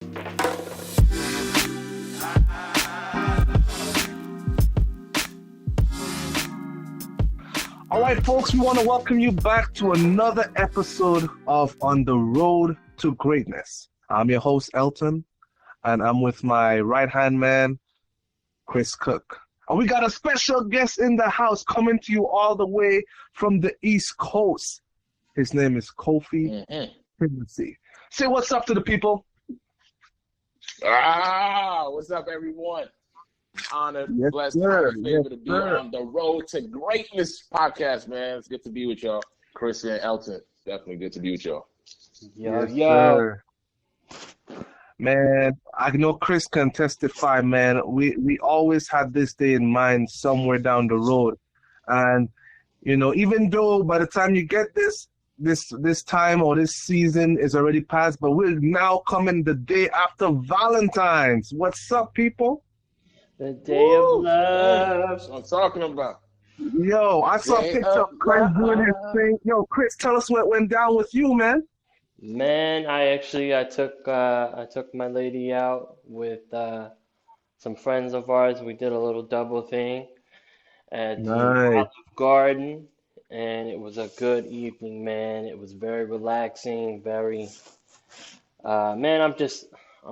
All right, folks, we want to welcome you back to another episode of On the Road to Greatness. I'm your host, Elton, and I'm with my right-hand man, Chris Cook. And we got a special guest in the house coming to you all the way from the East Coast. His name is Kofi Twumasi. Say what's up to the people. What's up, everyone? Honored, blessed, honored, favored to be on the Road to Greatness podcast, man. It's good to be with y'all. Chris and Elton, definitely good to be with y'all. Yo. Man, I know Chris can testify, man. We always had this day in mind somewhere down the road. And, you know, even though by the time you get this time or this season is already past, but we're now coming the day after Valentine's. What's up, people? The day of love. That's what I'm talking about. Yo, I saw a picture of Chris doing his thing. Yo, Chris, tell us what went down with you, man. Man, I took my lady out with some friends of ours. We did a little double thing at the Olive Garden, and it was a good evening, man. It was very relaxing, very man, I'm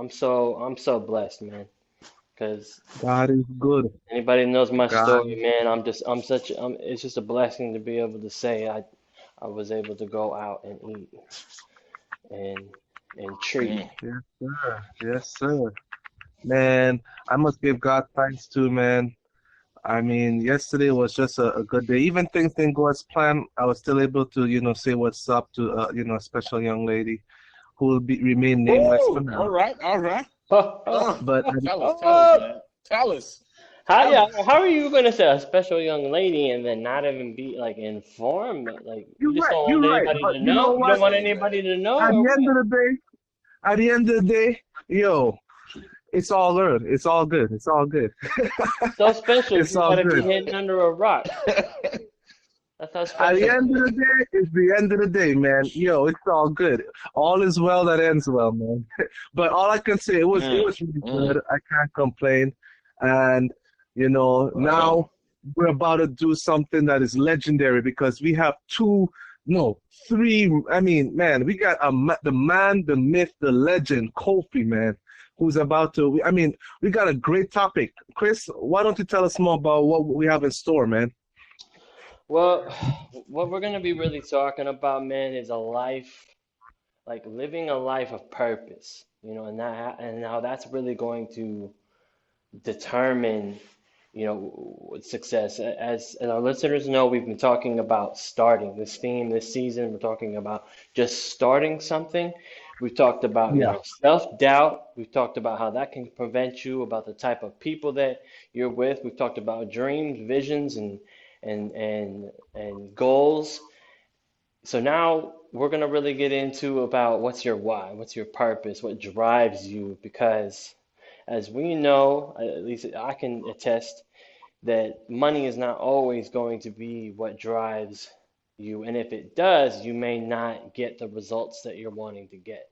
so blessed, man. Because God is good. Anybody knows my story, man. It's just a blessing to be able to say I was able to go out and eat and treat. Yes, sir. Yes, sir. Man, I must give God thanks too, man. I mean, yesterday was just a good day. Even things didn't go as planned, I was still able to, say what's up to, a special young lady who will remain nameless for now. All right. But tell us, man. Tell us. How are you gonna say a special young lady and then not even be like informed? Like you just don't want anybody to know. You don't want anybody to know. At the end of the day, yo, it's all good. It's all good. It's all good. So special. It's you all gotta good. be hidden under a rock. That's how special. At the end of the day, it's the end of the day, man. Yo, it's all good. All is well that ends well, man. But all I can say, it was really good. I can't complain. And, now we're about to do something that is legendary because we have three. I mean, man, we got the man, the myth, the legend, Kofi, man, who's about to. We got a great topic. Chris, why don't you tell us more about what we have in store, man? Well, what we're going to be really talking about, man, is a life, like living a life of purpose, and how that's really going to determine, success. As our listeners know, we've been talking about starting this theme this season. We're talking about just starting something. We've talked about self-doubt. We've talked about how that can prevent you, about the type of people that you're with. We've talked about dreams, visions, and goals. So now we're going to really get into about what's your why, what's your purpose, what drives you, because as we know, at least I can attest, that money is not always going to be what drives you. And if it does, you may not get the results that you're wanting to get.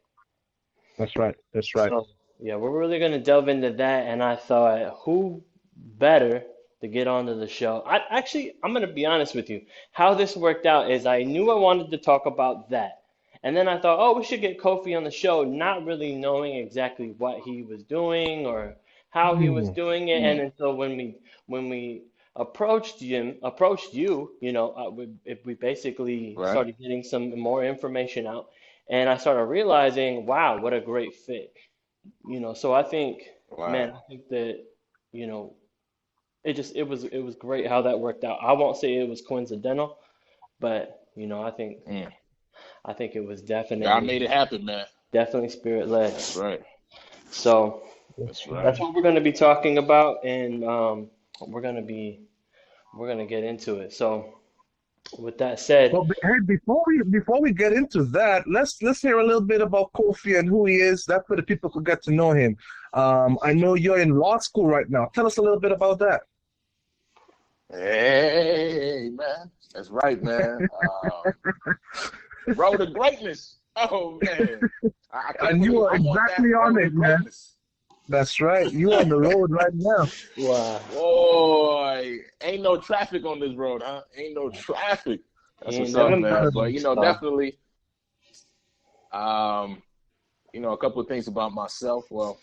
That's right. So, we're really going to delve into that. And I thought, who better to get onto the show? I'm going to be honest with you. How this worked out is I knew I wanted to talk about that. And then I thought, we should get Kofi on the show, not really knowing exactly what he was doing or how he was doing it. And until when we approached you, we basically started getting some more information out. And I started realizing, wow, what a great fit. So I think, man, I think that, it was great how that worked out. I won't say it was coincidental, but I think it was definitely God made it happen, man. Definitely spirit led. That's right. So that's what we're going to be talking about, and we're going to get into it. So with that said, well, hey, before we get into that, let's hear a little bit about Kofi and who he is. That's where the people could get to know him. I know you're in law school right now. Tell us a little bit about that. Hey, man. That's right, man. Road to greatness. Oh man, And you are exactly on it, man. That's right. You on the road right now. Wow. Boy, ain't no traffic on this road, huh? Ain't no traffic. That's what's up, man. But definitely, a couple of things about myself. Well,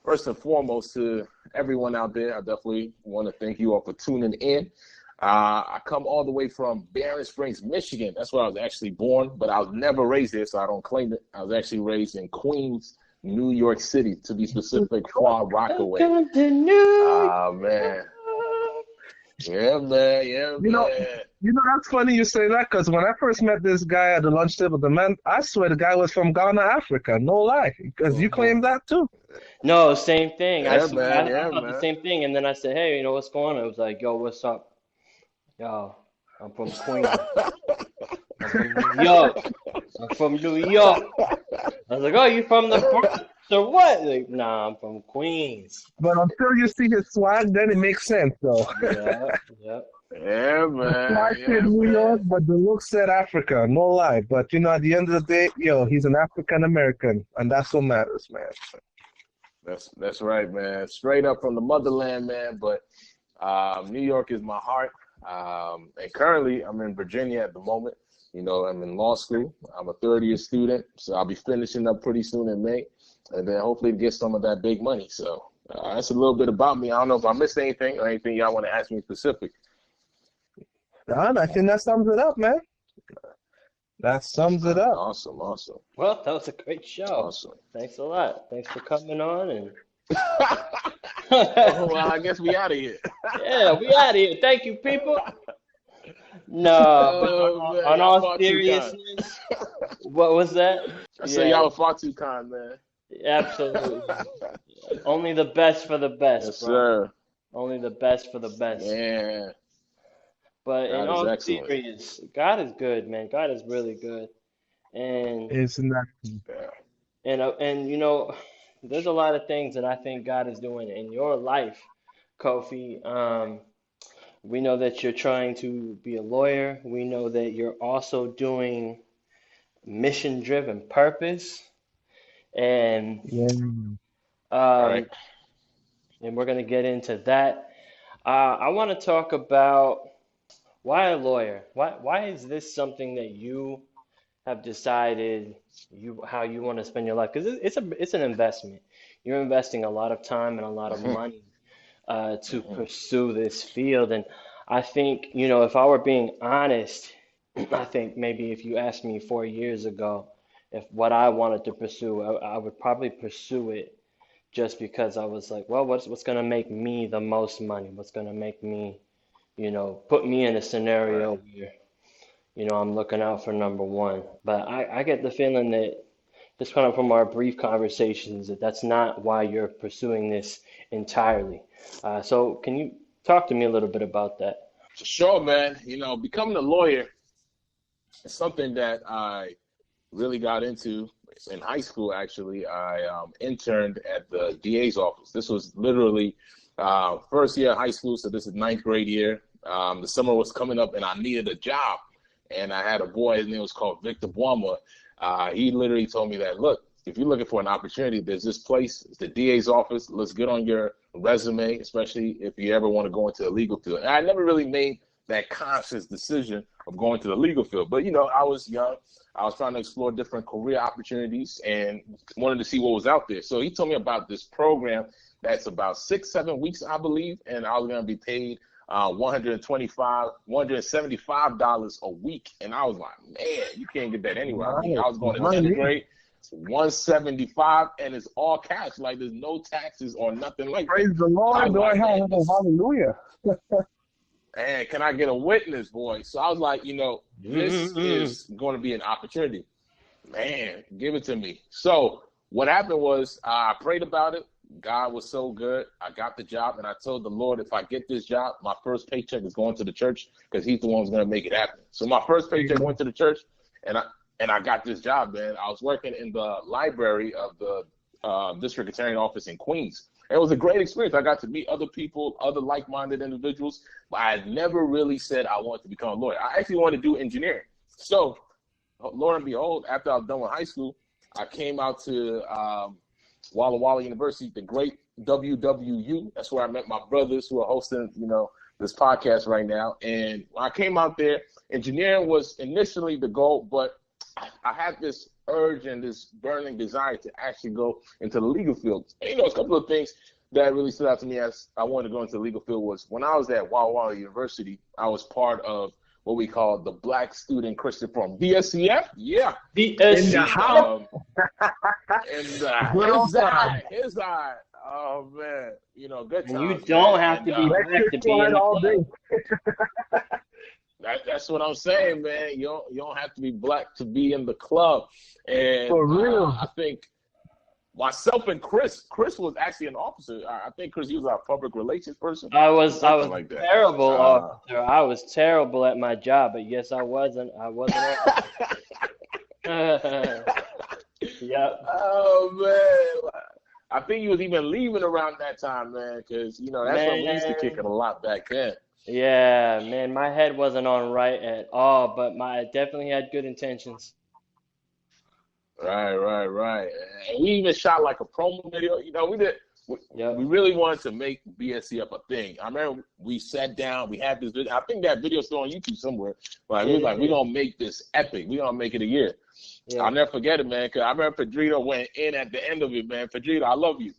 first and foremost, to everyone out there, I definitely want to thank you all for tuning in. I come all the way from Barron Springs, Michigan. That's where I was actually born, but I was never raised there, so I don't claim it. I was actually raised in Queens, New York City, to be specific, Far Rockaway. Oh, man. Yeah, man. You know, that's funny you say that, because when I first met this guy at the lunch table, I swear the guy was from Ghana, Africa. No lie. Because you claim that too. No, same thing. I thought the same thing, and then I said, hey, what's going on? I was like, yo, what's up? Yo, I'm from Queens. I'm from New York. I'm from New York. I was like, oh, you from the Bronx or what? Like, nah, I'm from Queens. But until you see his swag, then it makes sense, though. Yeah. Yeah, man. The swag said New York, but the look said Africa. No lie. But, at the end of the day, he's an African-American, and that's what matters, man. That's right, man. Straight up from the motherland, man. But New York is my heart. And currently, I'm in Virginia at the moment. I'm in law school. I'm a third-year student, so I'll be finishing up pretty soon in May, and then hopefully get some of that big money. So that's a little bit about me. I don't know if I missed anything or anything y'all want to ask me specific. I think that sums it up, man. That sums it up. Awesome. Well, that was a great show. Awesome. Thanks a lot. Thanks for coming on. And well, I guess we out of here. Yeah, we out of here. Thank you, people. No, on all seriousness, what was that? I said y'all were far too kind, man. Absolutely. Only the best for the best, yes, bro. Sir. Only the best for the best. Yeah. But in all seriousness, God is good, man. God is really good. And isn't that? And there's a lot of things that I think God is doing in your life, Kofi. We know that you're trying to be a lawyer. We know that you're also doing mission-driven purpose. And right. And we're going to get into that. I want to talk about why a lawyer? Why is this something that you have decided how you want to spend your life? Because it's an investment. You're investing a lot of time and a lot of money to pursue this field. And I think, if I were being honest, I think maybe if you asked me 4 years ago if what I wanted to pursue, I would probably pursue it just because I was like, well, what's going to make me the most money? What's going to make me, put me in a scenario where, I'm looking out for number one. But I get the feeling that just kind of from our brief conversations that's not why you're pursuing this entirely. So can you talk to me a little bit about that? Sure, man. Becoming a lawyer is something that I really got into in high school, actually. I interned at the DA's office. This was literally first year of high school, so this is ninth grade year. The summer was coming up, and I needed a job. And I had a boy, his name was called Victor Bouma. He literally told me that, look, if you're looking for an opportunity, there's this place, it's the DA's office. Let's get on your resume, especially if you ever want to go into the legal field. And I never really made that conscious decision of going to the legal field. But, I was young. I was trying to explore different career opportunities and wanted to see what was out there. So he told me about this program that's about 6-7 weeks, I believe, and I was going to be paid $175 a week. And I was like, man, you can't get that anywhere. I was going to 10th grade, $175, and it's all cash. Like, there's no taxes or nothing like that. Praise the Lord. Hallelujah. And can I get a witness, boy? So I was like, this is going to be an opportunity. Man, give it to me. So what happened was I prayed about it. God was so good. I got the job, and I told the Lord, if I get this job, my first paycheck is going to the church because he's the one who's going to make it happen. So my first paycheck went to the church, and I got this job, man. I was working in the library of the district attorney office in Queens. It was a great experience. I got to meet other people, other like-minded individuals, but I had never really said I wanted to become a lawyer. I actually wanted to do engineering. So lo and behold, after I was done with high school, I came out to Walla Walla University, the great WWU. That's where I met my brothers who are hosting, this podcast right now. And when I came out there, engineering was initially the goal, but I had this urge and this burning desire to actually go into the legal field. And, a couple of things that really stood out to me as I wanted to go into the legal field was when I was at Walla Walla University, I was part of what we call the Black Student Christian Forum. BSCF? Yeah. BSCF. His eye. Oh, man. Good times. You don't have to be black to be in the club. That's what I'm saying, man. You don't have to be black to be in the club. And for real. I think myself and Chris was actually an officer. I think Chris, he was our public relations person. I was like that. Terrible officer. I was terrible at my job, but yes, I wasn't. Yep. Oh man, I think he was even leaving around that time, man, because that's when we used to kick it a lot back then. Yeah, man, my head wasn't on right at all, but I definitely had good intentions. Right. And we even shot like a promo video. We did. We really wanted to make BSC up a thing. I remember we sat down, we had this video. I think that video's still on YouTube somewhere. But we was like, we're going to make this epic. We're going to make it a year. Yeah. I'll never forget it, man, because I remember Pedrito went in at the end of it, man. Pedrito, I love you.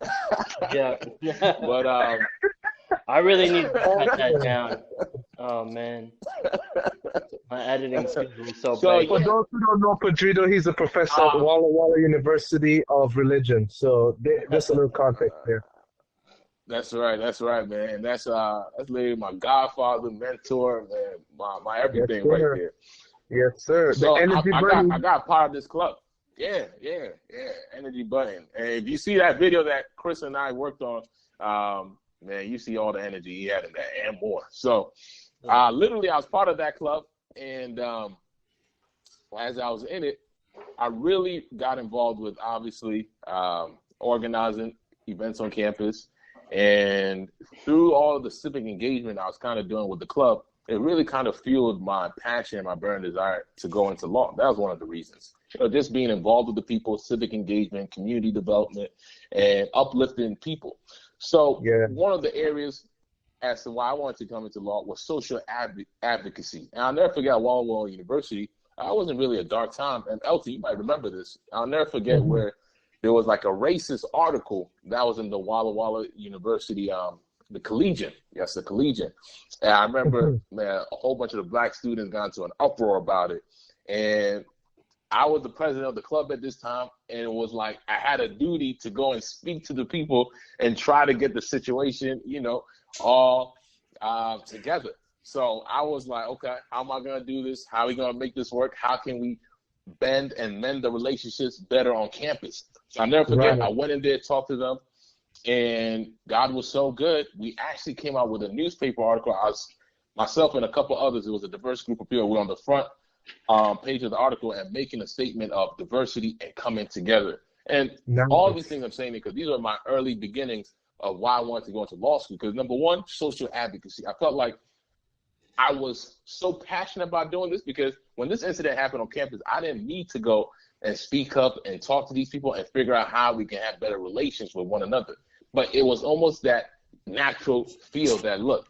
Yeah. But I really need to cut that down. Oh, man. My editing skills are so bad. For those who don't know Pedrito, he's a professor at Walla Walla University of Religion. So there's a little context there. That's right, man. And that's literally my godfather, mentor, man, my everything right there. Yes, sir. So I got part of this club. Yeah. Energy Button. And if you see that video that Chris and I worked on, man, you see all the energy he had in that and more. So literally I was part of that club. And as I was in it, I really got involved with, obviously, organizing events on campus. And through all of the civic engagement I was kind of doing with the club, it really kind of fueled my passion and my burning desire to go into law. That was one of the reasons. Just being involved with the people, civic engagement, community development, and uplifting people. So one of the areas as to why I wanted to come into law was social advocacy. And I'll never forget Walla Walla University. I wasn't really a dark time. And Elton, you might remember this. I'll never forget where there was like a racist article that was in the Walla Walla University, the Collegian. Yes, the Collegian. And I remember, man, a whole bunch of the black students got into an uproar about it. And I was the president of the club at this time, and it was like I had a duty to go and speak to the people and try to get the situation, all together. So I was like, okay, how am I going to do this? How are we going to make this work? How can we bend and mend the relationships better on campus? So I'll never forget, I went in there, talked to them, and God was so good. We actually came out with a newspaper article. Myself and a couple others, it was a diverse group of people. We were on the front page of the article and making a statement of diversity and coming together. And all these things I'm saying because these are my early beginnings of why I wanted to go into law school. Because number one, social advocacy. I felt like I was so passionate about doing this because when this incident happened on campus, I didn't need to go and speak up and talk to these people and figure out how we can have better relations with one another. But it was almost that natural feel that, look,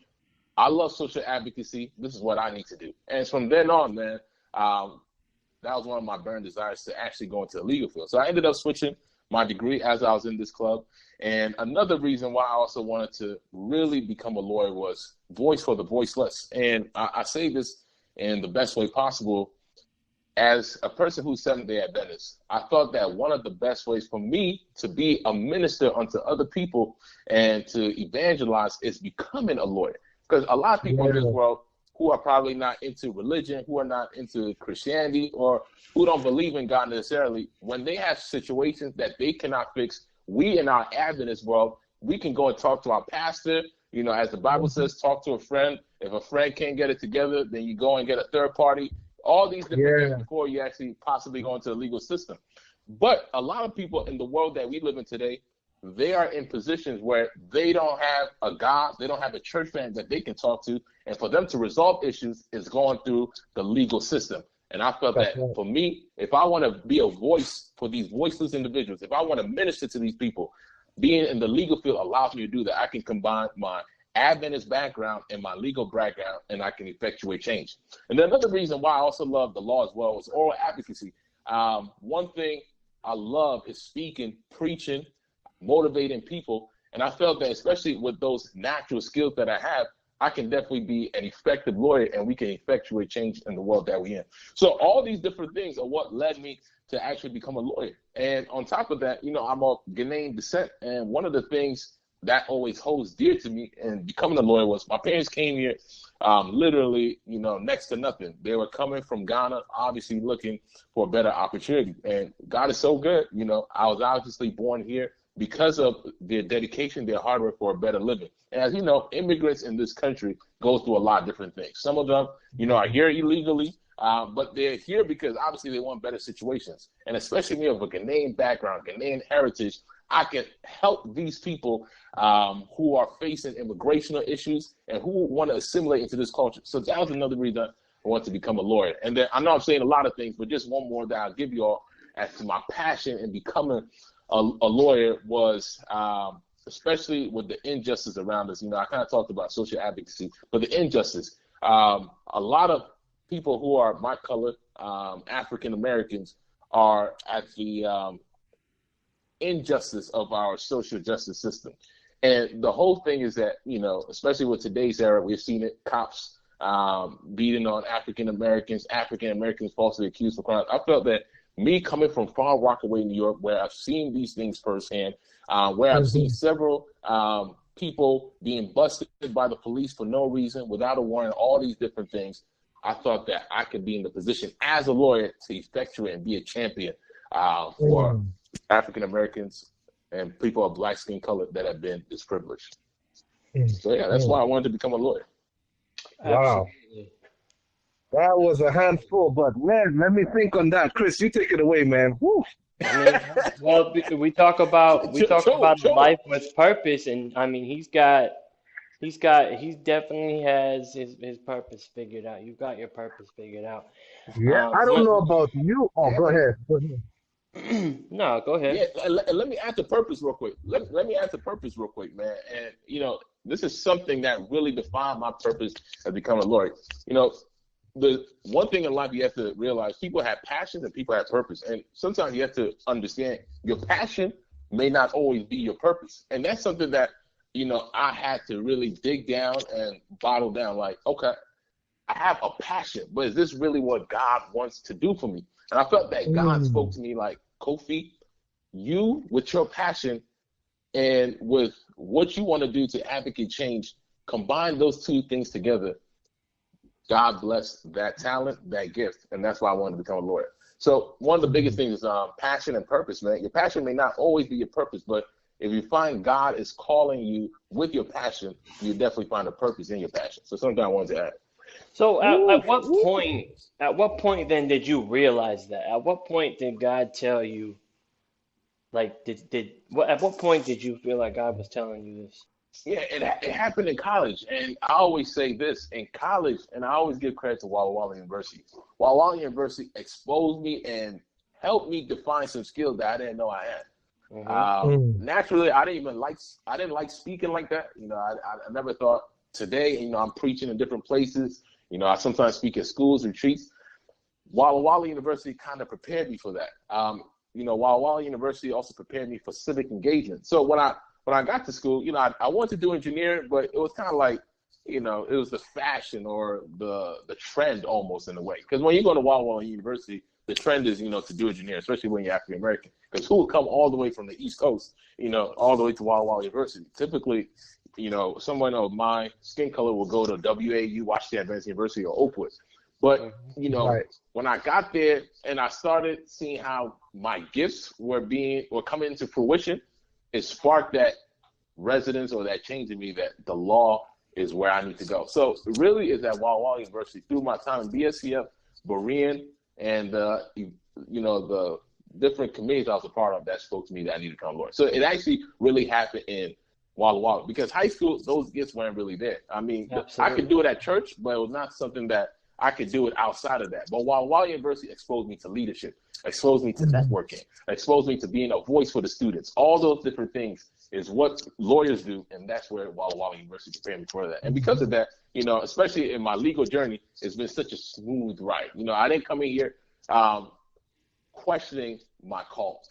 I love social advocacy. This is what I need to do. And from then on, man, that was one of my burning desires to actually go into the legal field. So I ended up switching my degree as I was in this club. And another reason why I also wanted to really become a lawyer was voice for the voiceless. And I say this in the best way possible. As a person who's Seventh-day Adventist, I thought that one of the best ways for me to be a minister unto other people and to evangelize is becoming a lawyer. Because a lot of people in this world who are probably not into religion, who are not into Christianity, or who don't believe in God necessarily, when they have situations that they cannot fix, we in our Adventist world, we can go and talk to our pastor. As the Bible says, talk to a friend. If a friend can't get it together, then you go and get a third party. All these different things before you actually possibly go into the legal system. But a lot of people in the world that we live in today, they are in positions where they don't have a God, they don't have a church man that they can talk to. And for them to resolve issues is going through the legal system. And I felt That's that right. for me, if I want to be a voice for these voiceless individuals, if I want to minister to these people, being in the legal field allows me to do that. I can combine my Adventist background and my legal background, and I can effectuate change. And then another reason why I also love the law as well is oral advocacy. One thing I love is speaking, preaching, motivating people. And I felt that especially with those natural skills that I have, I can definitely be an effective lawyer, and we can effectuate change in the world that we're in. So all these different things are what led me to actually become a lawyer. And on top of that, I'm of Ghanaian descent. And one of the things that always holds dear to me in becoming a lawyer was my parents came here literally, next to nothing. They were coming from Ghana, obviously looking for a better opportunity. And God is so good. I was obviously born here because of their dedication, their hard work for a better living. And as you know, immigrants in this country go through a lot of different things. Some of them, are here illegally, but they're here because obviously they want better situations. And especially me of a Ghanaian background, Ghanaian heritage, I can help these people who are facing immigrational issues and who want to assimilate into this culture. So that was another reason I want to become a lawyer. And then I know I'm saying a lot of things, but just one more that I'll give you all as to my passion in becoming a lawyer was especially with the injustice around us. I kind of talked about social advocacy, but the injustice. A lot of people who are my color, African Americans, are at the injustice of our social justice system. And the whole thing is that, especially with today's era, we've seen it, cops beating on African Americans falsely accused for crimes. I felt that me coming from Far Rockaway, New York, where I've seen these things firsthand, where I've seen several people being busted by the police for no reason, without a warrant, all these different things, I thought that I could be in the position as a lawyer to effectuate and be a champion for African Americans and people of black skin color that have been disprivileged. So yeah, that's why I wanted to become a lawyer. Wow. Absolutely. That was a handful, but man, let me think on that. Chris, you take it away, man. Woo. I mean, well, we talk about a life with purpose, and I mean, he definitely has his purpose figured out. You've got your purpose figured out. Yeah, I don't know about you. Oh, go ahead. No, go ahead. Yeah, let me add the purpose real quick. Let me add the purpose real quick, man. And this is something that really defined my purpose as becoming a lawyer. The one thing in life you have to realize, people have passion and people have purpose. And sometimes you have to understand your passion may not always be your purpose. And that's something that, I had to really dig down and bottle down. Like, okay, I have a passion, but is this really what God wants to do for me? And I felt that God spoke to me like, Kofi, you with your passion and with what you want to do to advocate change, combine those two things together. God bless that talent, that gift, and that's why I wanted to become a lawyer. So one of the biggest things is passion and purpose, man. Your passion may not always be your purpose, but if you find God is calling you with your passion, you definitely find a purpose in your passion. So something I wanted to add. So at what point then did you realize that? At what point did God tell you, like, at what point did you feel like God was telling you this? Yeah, it happened in college, and I always say this in college, and I always give credit to Walla Walla University. Walla Walla University exposed me and helped me define some skills that I didn't know I had. Naturally, I didn't like speaking like that. I never thought today. I'm preaching in different places. I sometimes speak at schools, retreats. Walla Walla University kind of prepared me for that. Walla Walla University also prepared me for civic engagement. So when I got to school, I wanted to do engineering, but it was kind of like, it was the fashion or the trend almost in a way. Because when you go to Walla Walla University, the trend is, to do engineering, especially when you're African American. Because who would come all the way from the East Coast, all the way to Walla Walla University? Typically, someone of my skin color will go to WAU, Washington Advanced University, or Oakwood. But, when I got there and I started seeing how my gifts were coming into fruition, it sparked that resonance or that change in me that the law is where I need to go. So it really is at Walla Walla University through my time in BSCF, Berean, and the different committees I was a part of that spoke to me that I needed to become a lawyer. So it actually really happened in Walla Walla, because high school, those gifts weren't really there. I mean, absolutely. I could do it at church, but it was not something that I could do it outside of that. But while University exposed me to leadership, exposed me to networking, exposed me to being a voice for the students, all those different things is what lawyers do, and that's where Walla Walla University prepared me for that. And because of that, especially in my legal journey, it's been such a smooth ride. I didn't come in here questioning my call.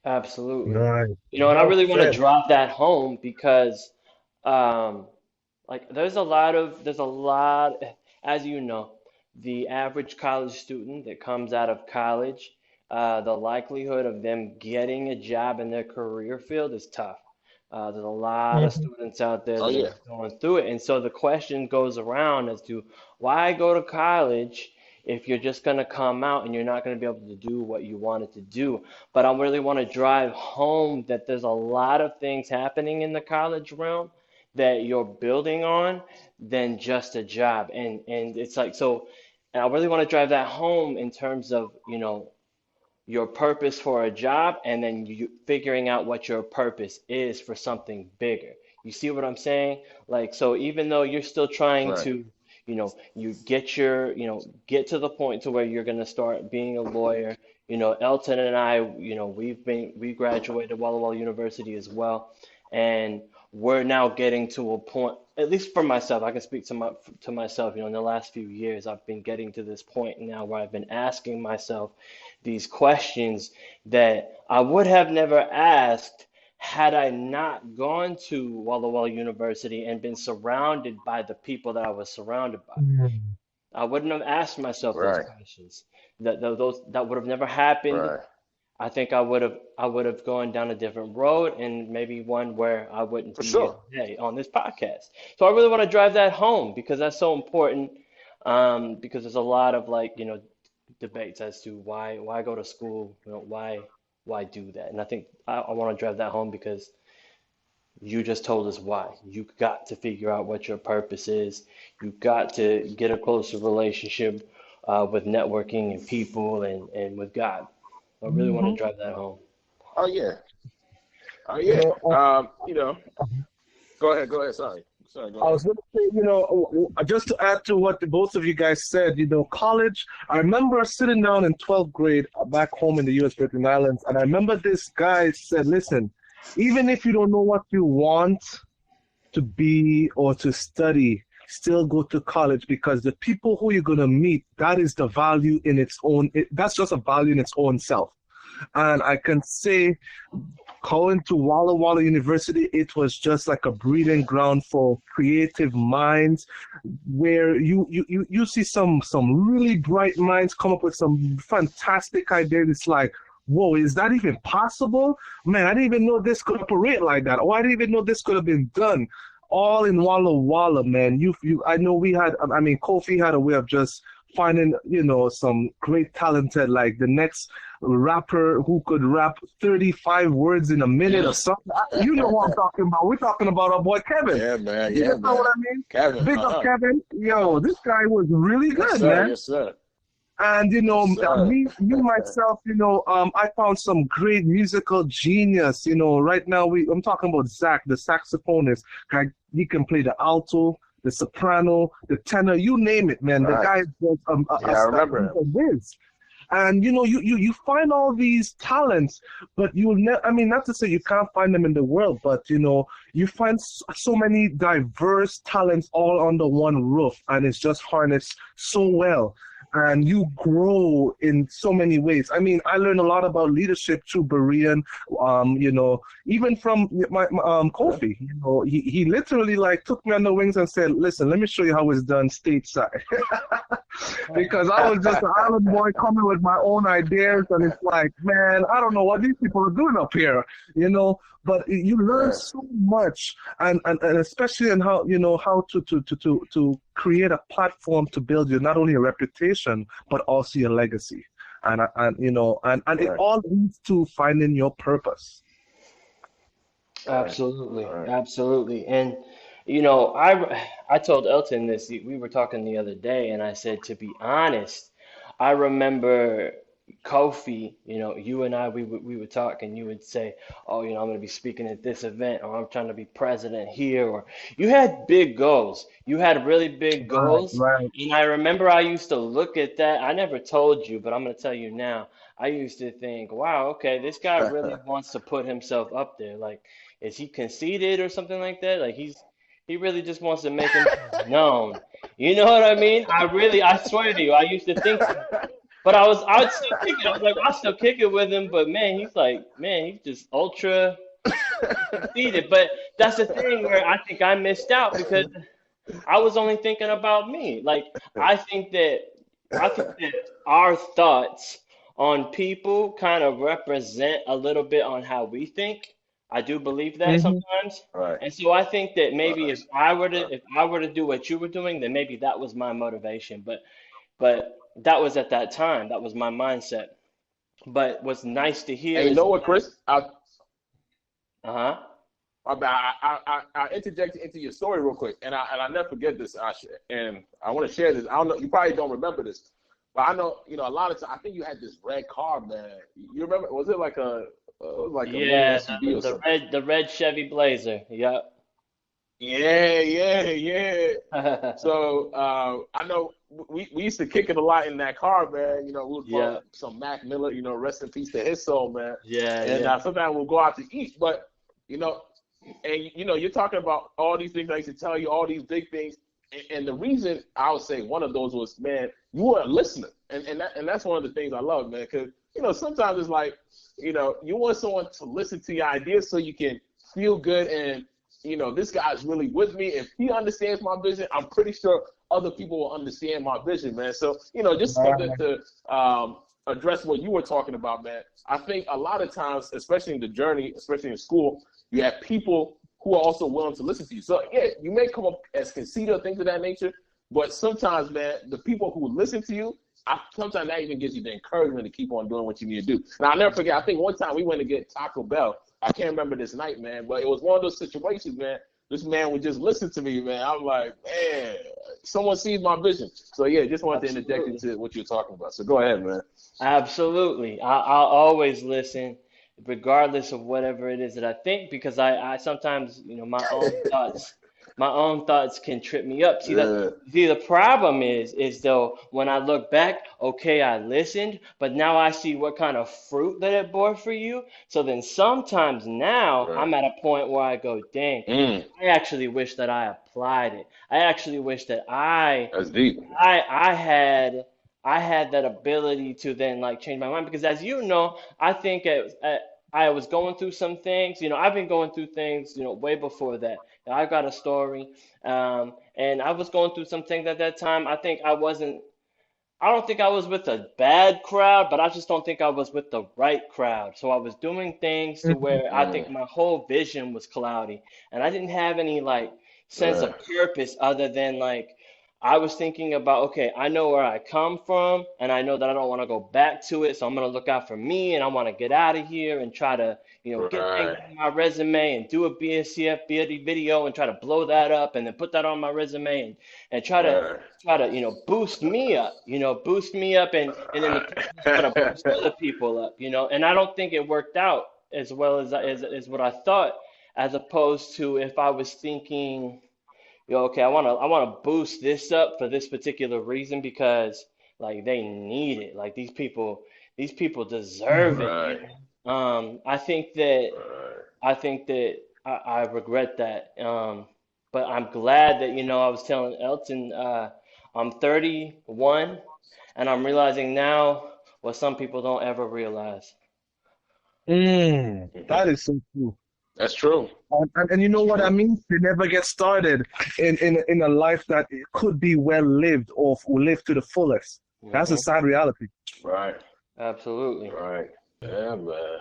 Absolutely. Right. And I really want to drop that home because, like, there's a lot, as you know, the average college student that comes out of college, the likelihood of them getting a job in their career field is tough. There's a lot of students out there Oh that yeah. are going through it. And so the question goes around as to why go to college if you're just going to come out and you're not going to be able to do what you wanted to do. But I really want to drive home that there's a lot of things happening in the college realm that you're building on than just a job. And it's like, so and I really want to drive that home in terms of, your purpose for a job and then you figuring out what your purpose is for something bigger. You see what I'm saying? Like, so even though you're still trying Right. to, you get to the point to where you're going to start being a lawyer. Elton and I, we graduated Walla Walla University as well. And we're now getting to a point, at least for myself, I can speak to myself, in the last few years, I've been getting to this point now where I've been asking myself these questions that I would have never asked had I not gone to Walla Walla University and been surrounded by the people that I was surrounded by. I wouldn't have asked myself those Right. questions. That would have never happened. Right. I think I would have gone down a different road and maybe one where I wouldn't For be here sure. today on this podcast. So I really want to drive that home because that's so important. Because there's a lot of debates as to why go to school, why do that. And I think I want to drive that home because you just told us why. You got to figure out what your purpose is. You got to get a closer relationship with networking and people and with God. I really want to drive that home. Oh yeah. Oh You yeah. know, Go ahead. Sorry. Go I ahead. was going to say, just to add to what the both of you guys said, college, I remember sitting down in 12th grade back home in the U.S. Virgin Islands, and I remember this guy said, listen, even if you don't know what you want to be or to study, still go to college because the people who you're going to meet, that is the value in its own, that's just a value in its own self. And I can say, going to Walla Walla University, it was just like a breeding ground for creative minds, where you see some really bright minds come up with some fantastic ideas. It's like, whoa, is that even possible? Man, I didn't even know this could operate like that. Or I didn't even know this could have been done. All in Walla Walla, man. I know Kofi had a way of just finding, some great talented, like the next rapper who could rap 35 words in a minute or something. You know what I'm talking about. We're talking about our boy Kevin. Yeah, man. You Yeah, know what man. I mean? Kevin. Big up Kevin. Yo, this guy was really Yes, good, sir. man. Yes, sir. And Yes, sir. me myself, I found some great musical genius. Right now I'm talking about Zach, the saxophonist. Guy, he can play the alto, the soprano, the tenor, you name it, man. The Right. guy is just Yeah, I remember him. a whiz. And you find all these talents, but not to say you can't find them in the world, but you find so many diverse talents all under one roof, and it's just harnessed so well. And you grow in so many ways. I mean, I learned a lot about leadership through Berean, even from my Kofi. He literally like took me on the wings and said, "Listen, let me show you how it's done stateside." Because I was just an island boy coming with my own ideas, and it's like, man, I don't know what these people are doing up here, But you learn so much, and especially in how how to create a platform to build not only a reputation but also your legacy, and it all leads to finding your purpose. Absolutely, Right. absolutely. And I told Elton this. We were talking the other day, and I said, to be honest, I remember Kofi, you and I, we would talk, and you would say, "Oh, I'm going to be speaking at this event, or I'm trying to be president here," or you had big goals. You had really big Right, goals, right. and I remember I used to look at that. I never told you, but I'm going to tell you now. I used to think, "Wow, okay, this guy really wants to put himself up there. Like, is he conceited or something like that? Like, he really just wants to make himself known." You know what I mean? I swear to you, I used to think that. But I would still kick it. I was like, I'll still kick it with him. But man, he's just ultra conceited. But that's the thing where I think I missed out because I was only thinking about me. Like I think that I think that our thoughts on people kind of represent a little bit on how we think. I do believe that Hmm. sometimes. Right. And so I think that maybe Right. Right. if I were to do what you were doing, then maybe that was my motivation. But that was at that time. That was my mindset. But what's nice to hear And you is, know what, Chris? uh-huh. I interject into your story real quick, and I never forget this, Asha, and I want to share this. I don't know, you probably don't remember this, but I know, a lot of times. I think you had this red car, man. You remember? Was it like a mini Yeah, SUV or something? the red Chevy Blazer. Yep. Yeah, yeah, yeah. So I know we used to kick it a lot in that car, man. We would put Yeah. on some Mac Miller, rest in peace to his soul, man. Yeah, And yeah. sometimes we'll go out to eat, but you know, and you're talking about all these things I used to tell you, all these big things, and the reason I would say one of those was, man, you were a listener, and that's one of the things I love, man, because sometimes it's like, you want someone to listen to your ideas so you can feel good and this guy's really with me. If he understands my vision, I'm pretty sure other people will understand my vision, man. So, just something to address what you were talking about, man. I think a lot of times, especially in the journey, especially in school, you have people who are also willing to listen to you. So, yeah, you may come up as conceited or things of that nature, but sometimes, man, the people who listen to you, sometimes that even gives you the encouragement to keep on doing what you need to do. And I'll never forget, I think one time we went to get Taco Bell. I can't remember this night, man, but it was one of those situations, man. This man would just listen to me, man. I'm like, man, someone sees my vision. So, yeah, just wanted to interject Absolutely. into what you're talking about. So go ahead, man. Absolutely. I'll always listen, regardless of whatever it is that I think, because I sometimes, my own thoughts can trip me up. Yeah, See, the problem is though, when I look back, okay, I listened, but now I see what kind of fruit that it bore for you. So then sometimes now right. I'm at a point where I go, dang, Mm, I actually wish that I applied it. I actually wish that that's deep. I had that ability to then like change my mind because as you know, I think I was going through some things. I've been going through things, way before that. I got a story, and I was going through some things at that time. I don't think I was with a bad crowd, but I just don't think I was with the right crowd. So I was doing things to where I think Mm, my whole vision was cloudy, and I didn't have any like sense of right, purpose other than like I was thinking about, okay, I know where I come from, and I know that I don't want to go back to it, so I'm gonna look out for me, and I want to get out of here and try to, get things right, on my resume and do a BSCF video and try to blow that up and then put that on my resume and right, try to boost me up, boost me up, and in the process try to boost other people up, and I don't think it worked out as well as what I thought, as opposed to if I was thinking, okay, I wanna boost this up for this particular reason because like they need it, like these people deserve it, right, man. I think that right. I regret that. But I'm glad that, I was telling Elton, I'm 31 and I'm realizing now what some people don't ever realize. Mhm. That is so true. That's true. And you know That's what I true. mean? They never get started in a life that it could be well lived or lived to the fullest. That's a Hmm. sad reality. Right, Absolutely. right. Yeah, man.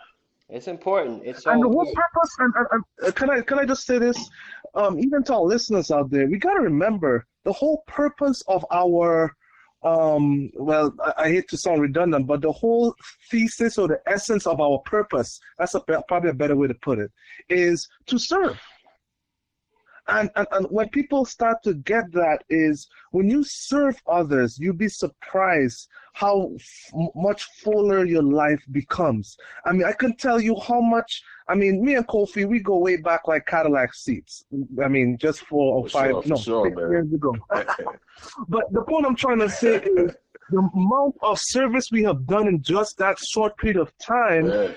It's important. It's And so the whole important. purpose, can I just say this? Even to our listeners out there, we gotta remember the whole purpose of our well, I hate to sound redundant, but the whole thesis or the essence of our purpose, that's probably a better way to put it, is to serve. And when people start to get that is when you serve others, you'll be surprised how much fuller your life becomes. I mean, I can tell you how much. I mean, me and Kofi, we go way back like Cadillac seats. I mean, just 4 or 5, no, 6 years ago. But the point I'm trying to say is the amount of service we have done in just that short period of time. Yeah.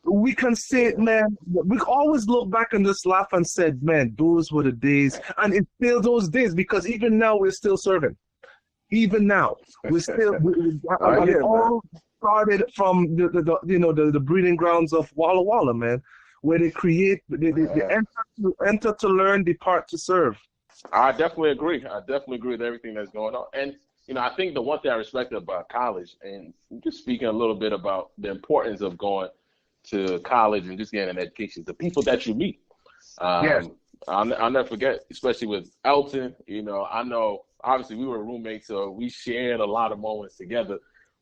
We can say, man, we always look back and just laugh and said, man, those were the days. And it's still those days because even now we're still serving. Even now, we're still, it all started from the breeding grounds of Walla Walla, man, where they create, they enter to learn, depart to serve. I definitely agree. I definitely agree with everything that's going on. And, I think the one thing I respect about college, and just speaking a little bit about the importance of going to college and just getting an education, the people that you meet. Yes. I'll never forget, especially with Elton. I know obviously we were roommates, so we shared a lot of moments together.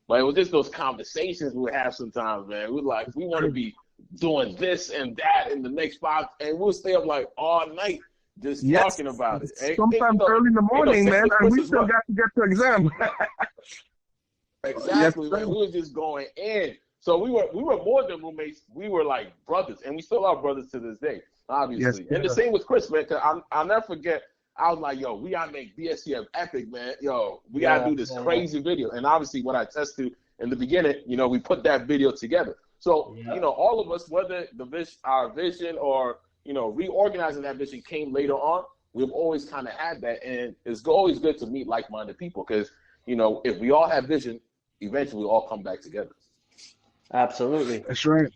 But it was just those conversations we would have sometimes, man. We like, we want to be doing this and that in the next 5, and we'll stay up like all night just talking about it. Sometimes early in the morning, man, and we still got to get to exam. Exactly, man. We were just going in. So we were more than roommates. We were like brothers, and we still are brothers to this day, obviously. And the same with Chris, man. Cause I'll never forget. I was like, yo, we gotta make BSCF epic, man. Yo, we gotta do this crazy video. And obviously, what I tested in the beginning, we put that video together. So all of us, whether our vision or reorganizing that vision came later on, we've always kind of had that, and it's always good to meet like-minded people because if we all have vision, eventually we all come back together. Absolutely. That's right.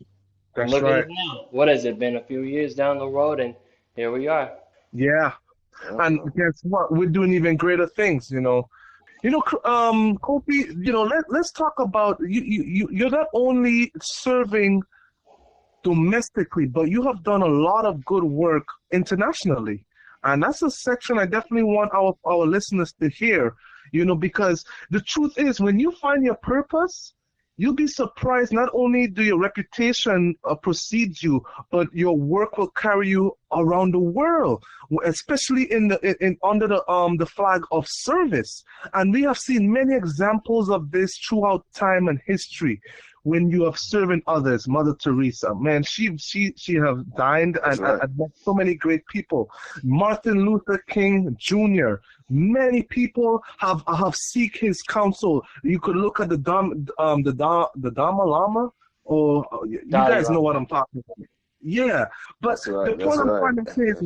That's Look right. at it now. What has it been? A few years down the road, and here we are. Yeah. And guess what? We're doing even greater things, Kofi, let's talk about you're not only serving domestically, but you have done a lot of good work internationally. And that's a section I definitely want our listeners to hear, because the truth is when you find your purpose, you'll be surprised. Not only do your reputation precede you, but your work will carry you around the world, especially under the flag of service. And we have seen many examples of this throughout time and history. When you have serving others, Mother Teresa, man, she have dined and met so many great people. Martin Luther King Jr. Many people have seek his counsel. You could look at the Dalai Lama, or you guys know what I'm talking about. Yeah, but the point I'm trying to say is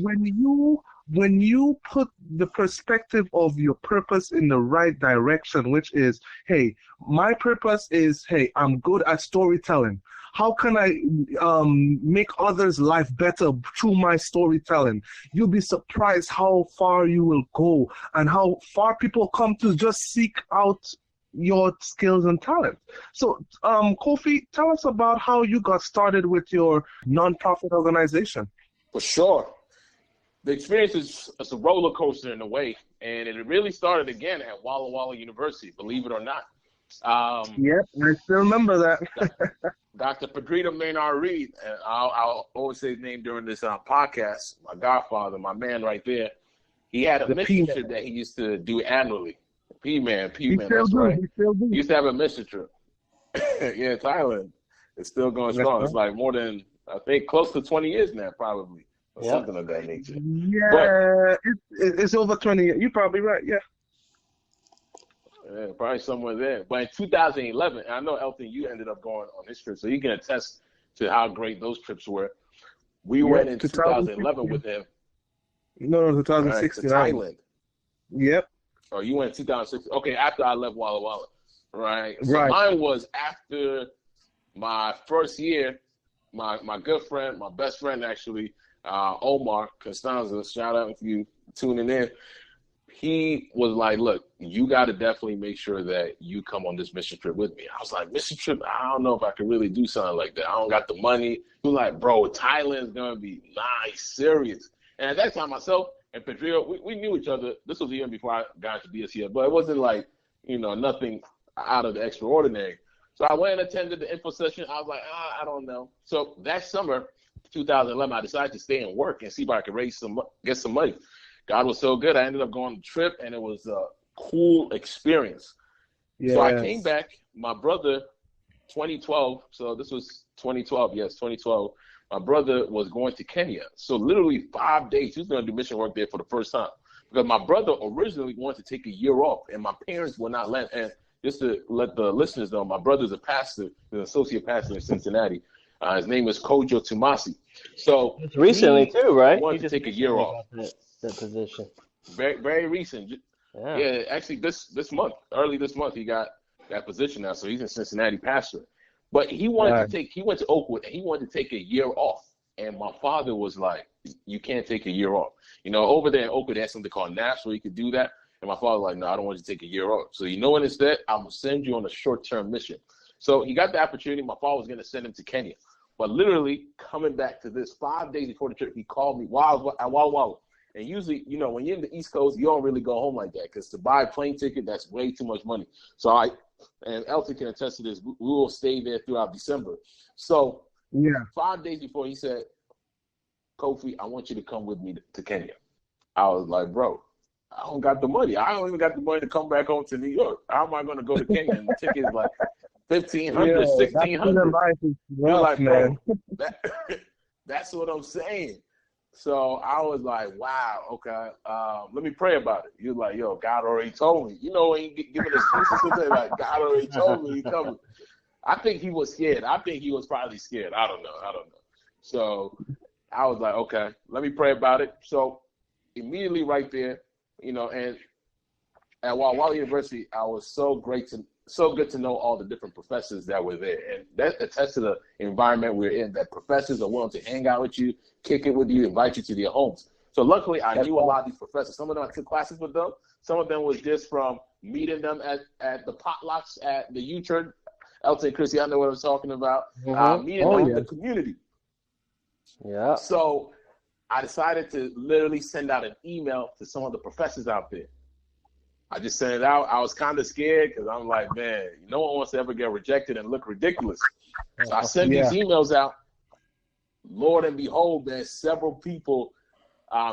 when you put the perspective of your purpose in the right direction, which is, hey, my purpose is, hey, I'm good at storytelling. How can I make others' life better through my storytelling? You'll be surprised how far you will go and how far people come to just seek out your skills and talent. So, Kofi, tell us about how you got started with your nonprofit organization. For sure. The experience is a roller coaster in a way, and it really started again at Walla Walla University, believe it or not. Yep, I still remember that. Dr. Pedrito Maynard Reed, and I'll always say his name during this podcast, my godfather, my man right there, he had a mission trip that he used to do annually. P-Man, that's right. He used to have a mission trip. Yeah, Thailand. It's still going strong. It's like more than, I think, close to 20 years now, probably. Or something of that nature. Yeah, it's over 20 years. You're probably right, yeah. Yeah, probably somewhere there. But in 2011, and I know, Elton, you ended up going on this trip, so you can attest to how great those trips were. We went in 2011 with him. No, 2016. Right, to Thailand. Yep. Oh, you went in 2016. Okay, after I left Walla Walla. Right. So mine was after my first year. My good friend, my best friend actually, Omar Costanza, shout out if you tuning in. He was like, look, you got to definitely make sure that you come on this mission trip with me. I was like, mission trip? I don't know if I could really do something like that. I don't got the money. He was like, bro, Thailand's going to be nice, serious. And at that time, myself and Pedro, we knew each other. This was the year before I got to BSCF, but it wasn't like, nothing out of the extraordinary. So I went and attended the info session. I was like, I don't know. So that summer, 2011, I decided to stay and work and see if I could get some money. God was so good. I ended up going on a trip, and it was a cool experience. Yes. So I came back. My brother, 2012. So this was 2012. Yes, 2012. My brother was going to Kenya. So literally 5 days. He was going to do mission work there for the first time. Because my brother originally wanted to take a year off, and my parents would not let. And just to let the listeners know, my brother's a pastor, an associate pastor in Cincinnati. His name is Kofi Twumasi. So it's recently too, right? He wanted to take a year off. That position. Very, very recent. Yeah. Actually, this month, early this month, he got that position now. So he's in Cincinnati pastor. But he wanted he went to Oakwood, and he wanted to take a year off. And my father was like, you can't take a year off. You know, over there in Oakwood, they had something called NAPS where you could do that. And my father was like, no, I don't want you to take a year off. So you know what, instead, I'm going to send you on a short-term mission. So he got the opportunity. My father was going to send him to Kenya. But literally coming back to this 5 days before the trip, he called me wow. And usually, you know, when you're in the East Coast, you don't really go home like that because to buy a plane ticket, that's way too much money. So and Elton can attest to this, we will stay there throughout December. So 5 days before, he said, Kofi, I want you to come with me to Kenya. I was like, bro, I don't got the money. I don't even got the money to come back home to New York. How am I going to go to Kenya? And the ticket is like $1,500, $1,600. You're like, man, that's what I'm saying. So I was like, wow, okay, let me pray about it. He was like, yo, God already told me. You know, when you giving excuses something like, God already told me he's coming. I think he was scared. I think he was probably scared. I don't know. So I was like, okay, let me pray about it. So immediately right there, you know, and at Walla University, I was so good to know all the different professors that were there. And that attests to the environment we're in, that professors are willing to hang out with you, kick it with you, invite you to their homes. So luckily, I knew a lot of these professors. Some of them I took classes with them. Some of them was just from meeting them at the potlucks at the U Church. Elton and Chrissy, I know what I'm talking about. Meeting them in the community. Yeah. So I decided to literally send out an email to some of the professors out there. I just sent it out. I was kind of scared because I'm like, man, no one wants to ever get rejected and look ridiculous. So I sent these emails out. Lord and behold, man, several people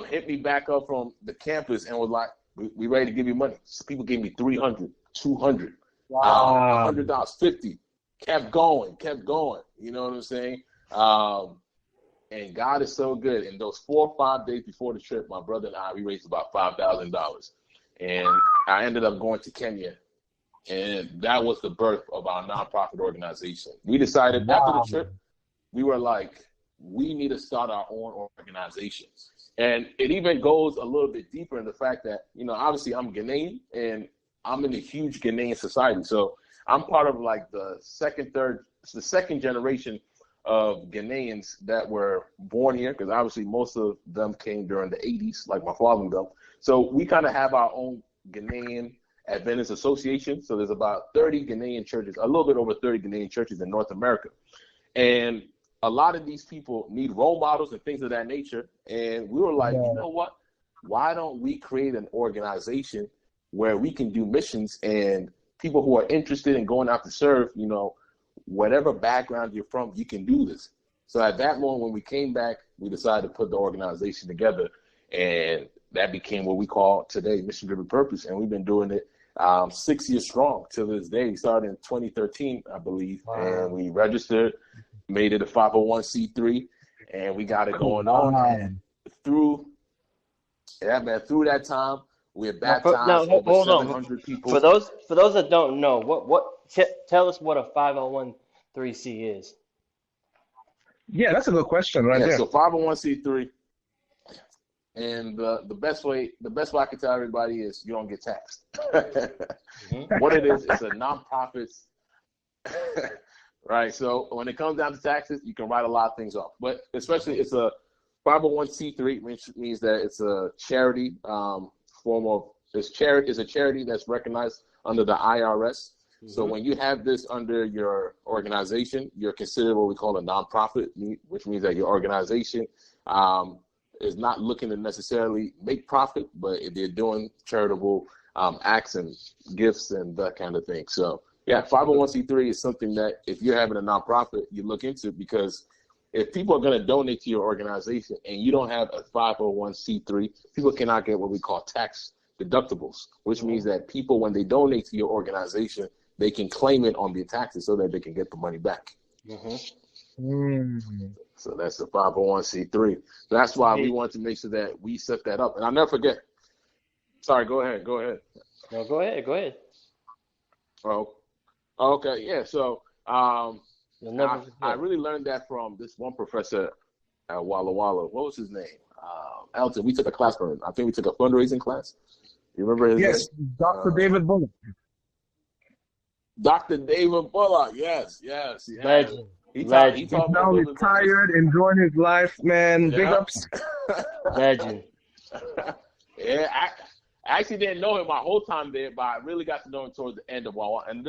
hit me back up from the campus and was like, we ready to give you money. So people gave me $300, $200, $100, $50. Kept going. You know what I'm saying? And God is so good. In those 4 or 5 days before the trip, my brother and I, we raised about $5,000. And I ended up going to Kenya. And that was the birth of our nonprofit organization. We decided after the trip, we were like, we need to start our own organization. And it even goes a little bit deeper in the fact that, you know, obviously I'm Ghanaian and I'm in a huge Ghanaian society. So I'm part of like the second generation of Ghanaians that were born here, because obviously most of them came during the 80s, like my father and them. So we kind of have our own Ghanaian Adventist Association. So there's about 30 Ghanaian churches, a little bit over 30 Ghanaian churches in North America. And a lot of these people need role models and things of that nature. And we were like, you know what? Why don't we create an organization where we can do missions and people who are interested in going out to serve, you know, whatever background you're from, you can do this. So at that moment, when we came back, we decided to put the organization together, and that became what we call today Mission Driven Purpose. And we've been doing it 6 years strong to this day. We started in 2013, I believe, and we registered, made it a 501c3, and we got it going on. And through that time, we had baptized over 700 people. For those that don't know, tell us what a 501c3 is. Yeah, that's a good question right there. So 501c3, and the best way I can tell everybody is you don't get taxed. What it is, it's a nonprofit, right? So when it comes down to taxes, you can write a lot of things off, but especially it's a 501c3, which means that it's a charity it's a charity that's recognized under the IRS. So when you have this under your organization, you're considered what we call a nonprofit, which means that your organization is not looking to necessarily make profit, but they're doing charitable acts and gifts and that kind of thing. So yeah, 501c3 is something that if you're having a nonprofit, you look into, because if people are going to donate to your organization and you don't have a 501c3, people cannot get what we call tax deductibles, which means that people, when they donate to your organization, they can claim it on their taxes so that they can get the money back. So that's the 501c3. So that's why we want to make sure that we set that up. And I'll never forget. Sorry, go ahead. No, go ahead. Oh, okay, yeah. So I I really learned that from this one professor at Walla Walla. What was his name? Elton. We took a class from him. I think we took a fundraising class. You remember his name? Yes, Dr. David Bullock. Dr. David Bullock. Yes. Legend. He He's now retired, enjoying his life, man. Yeah. Big ups. Legend. Yeah, I actually didn't know him my whole time there, but I really got to know him towards the end of Walla Walla. And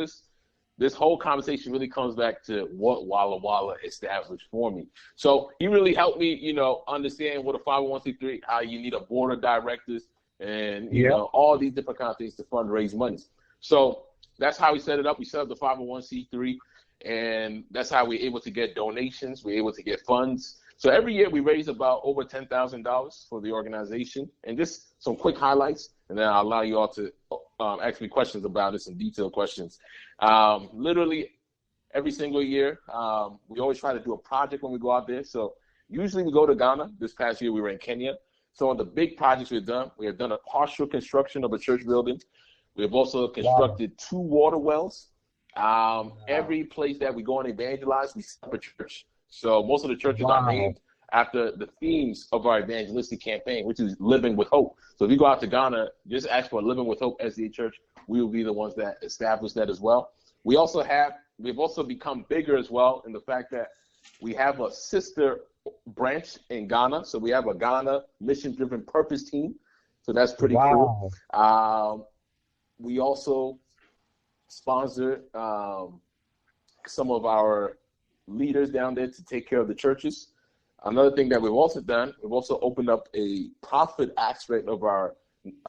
this whole conversation really comes back to what Walla Walla established for me. So he really helped me, understand what a 501c3, how you need a board of directors, and you know all these different kind of things to fundraise money. So that's how we set it up. We set up the 501c3, and that's how we're able to get donations. We're able to get funds. So every year we raise about over $10,000 for the organization. And just some quick highlights, and then I'll allow you all to ask me questions about it, some detailed questions. Literally every single year, we always try to do a project when we go out there. So usually we go to Ghana. This past year we were in Kenya. So on the big projects we have done a partial construction of a church building. We have also constructed 2 water wells. Every place that we go and evangelize, we set up a church. So most of the churches are named after the themes of our evangelistic campaign, which is living with hope. So if you go out to Ghana, just ask for Living with Hope SDA Church. We will be the ones that establish that as well. We've also become bigger as well in the fact that we have a sister branch in Ghana. So we have a Ghana mission-driven purpose team. So that's pretty cool. We also sponsor some of our leaders down there to take care of the churches. Another thing that we've also done, we've also opened up a profit aspect of our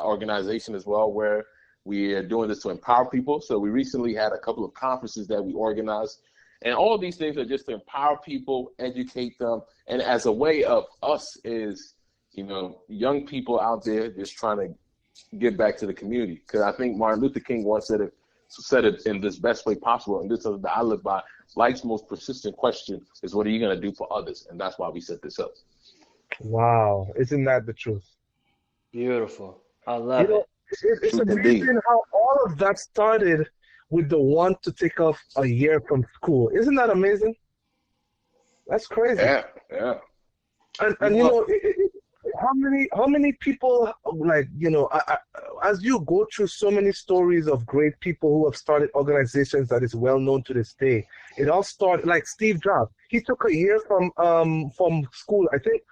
organization as well, where we are doing this to empower people. So we recently had a couple of conferences that we organized, and all of these things are just to empower people, educate them, and as a way of us is, young people out there just trying to give back to the community. Because I think Martin Luther King once said it in this best way possible, and this is that I live by. Life's most persistent question is, what are you going to do for others? And that's why we set this up. Wow. Isn't that the truth? Beautiful. I love it. It's amazing how all of that started with the want to take off a year from school. Isn't that amazing? That's crazy. Yeah. And how many people, as you go through so many stories of great people who have started organizations that is well known to this day, it all started like Steve Jobs. He took a year from school. I think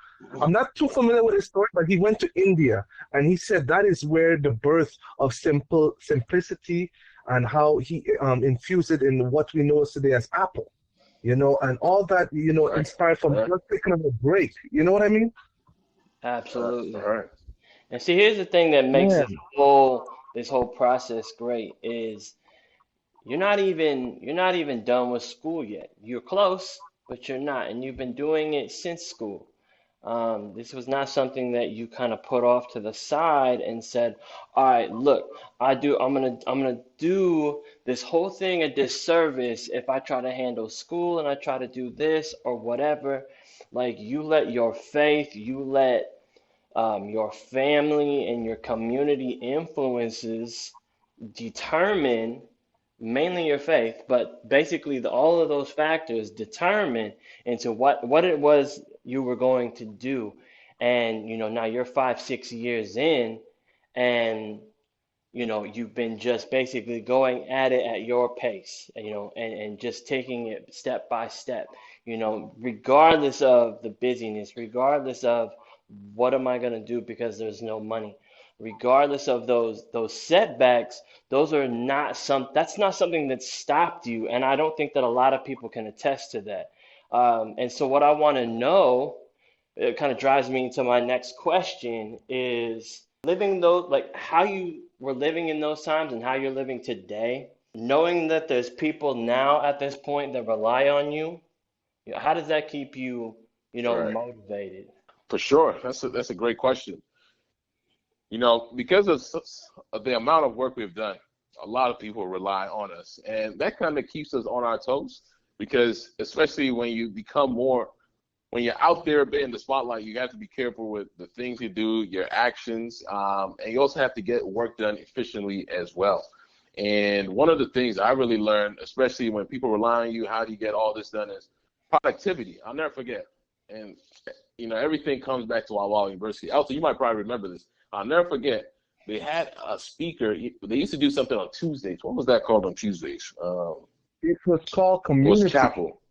I'm not too familiar with his story, but he went to India, and he said that is where the birth of simplicity and how he infused it in what we know today as Apple, and all that, inspired from just taking a break. You know what I mean? Absolutely. Right. And see, here's the thing that makes this whole process great is you're not even done with school yet. You're close, but you're not, and you've been doing it since school. This was not something that you kind of put off to the side and said, "All right, look, I'm gonna do this whole thing a disservice if I try to handle school and I try to do this or whatever." Like, you let your faith, you let your family and your community influences determine, mainly your faith, but basically all of those factors determine into what it was you were going to do. And now you're 5-6 years in, and you've been just basically going at it at your pace, and just taking it step by step, regardless of the busyness, regardless of what am I going to do because there's no money, regardless of those setbacks. That's not something that stopped you. And I don't think that a lot of people can attest to that. And so what I want to know, it kind of drives me into my next question, is living those, like how you were living in those times and how you're living today, knowing that there's people now at this point that rely on you. How does that keep you, Right. motivated? For sure. That's a great question. Because of the amount of work we've done, a lot of people rely on us, and that kind of keeps us on our toes. Because especially when you're out there a bit in the spotlight, you have to be careful with the things you do, your actions, and you also have to get work done efficiently as well. And one of the things I really learned, especially when people rely on you, how do you get all this done, is productivity. I'll never forget. And, everything comes back to our University. Elton, you might probably remember this. I'll never forget. They had a speaker. They used to do something on Tuesdays. What was that called on Tuesdays? It was called It was Community. Chapel.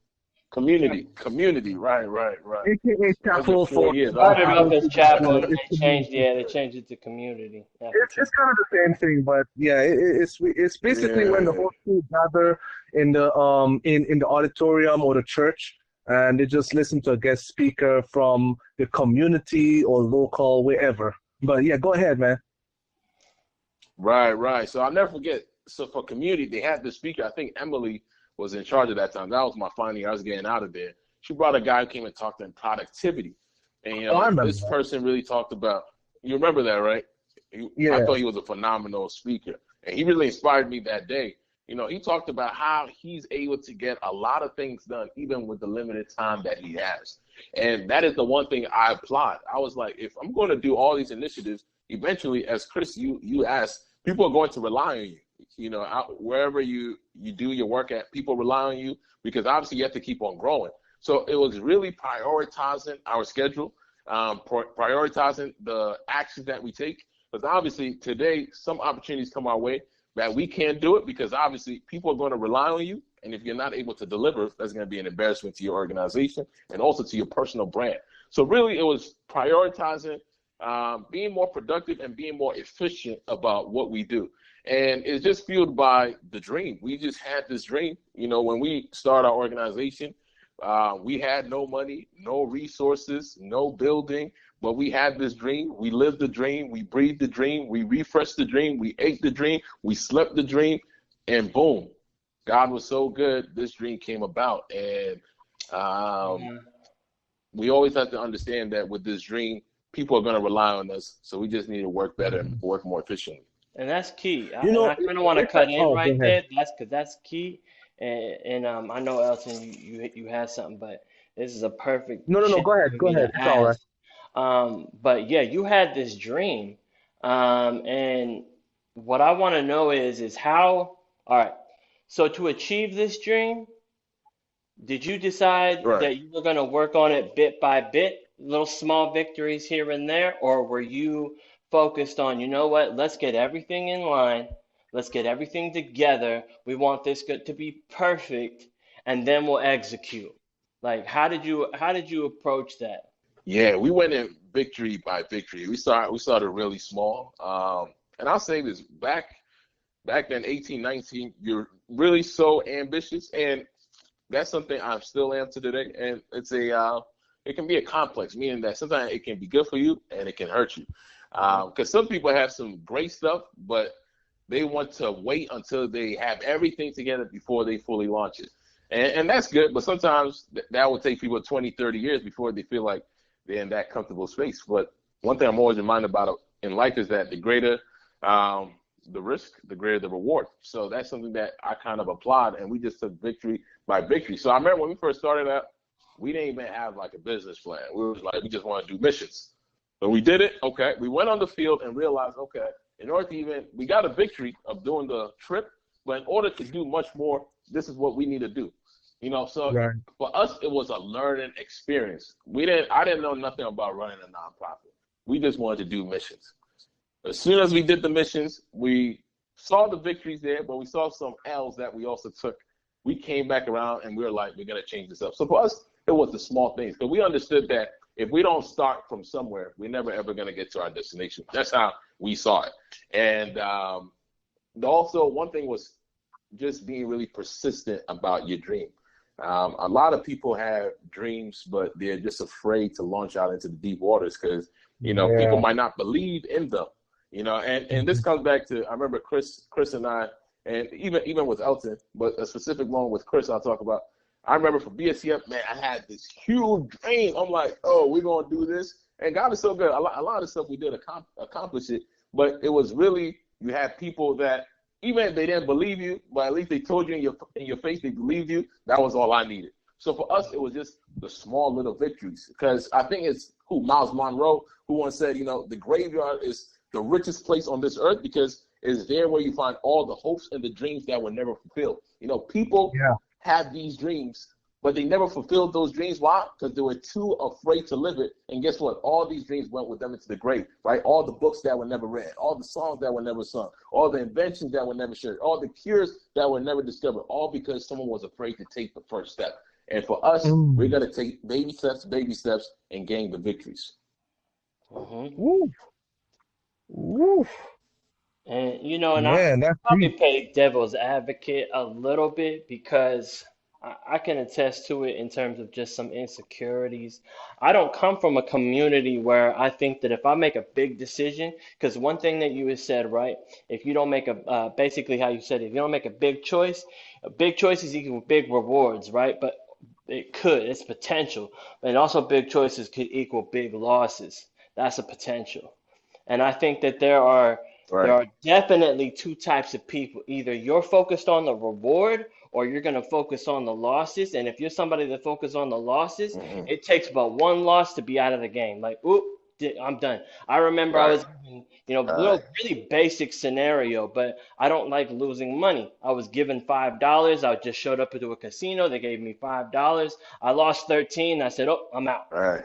Community. Right. AKA That was been Chapel for 4 years. Started off as chapel, and it's they changed. Yeah, they changed it to community. Yeah, for it's kind of the same thing, but yeah, it's basically when the Yeah. whole school gather in the in the auditorium or the church, and they just listen to a guest speaker from the community or local wherever. But yeah, go ahead, man. Right. So I'll never forget. So for community, they had this speaker. I think Emily was in charge at that time. That was my final year. I was getting out of there. She brought a guy who came and talked in productivity. And, Oh, I remember this that. person really talked about, you remember that, right? I Yeah. thought he was a phenomenal speaker. And he really inspired me that day. He talked about how he's able to get a lot of things done, even with the limited time that he has. And that is the one thing I applaud. I was like, if I'm going to do all these initiatives, eventually, as Chris, you asked, people are going to rely on you. Wherever you do your work at, people rely on you because obviously you have to keep on growing. So it was really prioritizing our schedule, prioritizing the actions that we take. Because obviously today, some opportunities come our way that we can't do it because obviously people are going to rely on you. And if you're not able to deliver, that's going to be an embarrassment to your organization and also to your personal brand. So really it was prioritizing, being more productive and being more efficient about what we do. And it's just fueled by the dream. We just had this dream. When we started our organization, we had no money, no resources, no building, but we had this dream. We lived the dream. We breathed the dream. We refreshed the dream. We ate the dream. We slept the dream. And boom, God was so good. This dream came about. And sure. we always have to understand that with this dream, people are going to rely on us. So we just need to work better and work more efficiently. And that's key. You And know, I kind of want to it's cut in oh, go right ahead. there. That's key. And I know Elton, you had something, but this is a perfect No. chance Go ahead. for Go me to ahead. It's all right. ask. But yeah, you had this dream. And what I want to know is how. All right. So to achieve this dream, did you decide Right. that you were going to work on it bit by bit, little small victories here and there, or were you focused on, you know what, let's get everything in line, let's get everything together, we want this good to be perfect, and then we'll execute. Like, how did you approach that? Yeah, we went in victory by victory. We started really small. And I'll say this, back then, 18, 19, you're really so ambitious, and that's something I still am to today. And it can be a complex, meaning that sometimes it can be good for you and it can hurt you. Hmm. Because some people have some great stuff, but they want to wait until they have everything together before they fully launch it. And that's good, but sometimes that will take people 20, 30 years before they feel like they're in that comfortable space. But one thing I'm always reminded about in life is that the greater the risk, the greater the reward. So that's something that I kind of applaud, and we just took victory by victory. So I remember when we first started out, we didn't even have like a business plan. We were like, we just want to do missions. But we did it. Okay. We went on the field and realized, okay, in order to we got a victory of doing the trip, but in order to do much more, this is what we need to do. So Right. for us, it was a learning experience. I didn't know nothing about running a nonprofit. We just wanted to do missions. As soon as we did the missions, we saw the victories there, but we saw some L's that we also took. We came back around and we were like, we're going to change this up. So for us, it was the small things because we understood that if we don't start from somewhere, we're never ever going to get to our destination. That's how we saw it. And also, one thing was just being really persistent about your dream. A lot of people have dreams, but they're just afraid to launch out into the deep waters because, people Yeah. might not believe in them. And this comes back to, I remember Chris and I, and even with Elton, but a specific moment with Chris I'll talk about. I remember for BSCF, man, I had this huge dream. I'm like, oh, we're going to do this. And God is so good. A lot of stuff we did accomplish it. But it was really, you had people that, even if they didn't believe you, but at least they told you in your face they believed you. That was all I needed. So for us, it was just the small little victories. Because I think it's Miles Monroe, who once said, the graveyard is the richest place on this earth because it's there where you find all the hopes and the dreams that were never fulfilled. People have these dreams, but they never fulfilled those dreams. Why? Because they were too afraid to live it. And guess what? All these dreams went with them into the grave, right? All the books that were never read, all the songs that were never sung, all the inventions that were never shared, all the cures that were never discovered, all because someone was afraid to take the first step. And for us, we're going to take baby steps, and gain the victories. Woo. Woo. And, and Man, I probably play devil's advocate a little bit because I can attest to it in terms of just some insecurities. I don't come from a community where I think that if I make a big decision, because one thing that you had said, right? If you don't make basically how you said it, if you don't make a big choices equal big rewards, right? But it's potential. And also big choices could equal big losses. That's a potential. And I think that there are definitely two types of people. Either you're focused on the reward or you're going to focus on the losses. And if you're somebody that focuses on the losses, it takes about one loss to be out of the game. Like, oop, I'm done. I remember I was, really basic scenario, but I don't like losing money. I was given $5. I just showed up to a casino. They gave me $5. I lost 13. I said, oh, I'm out. Right.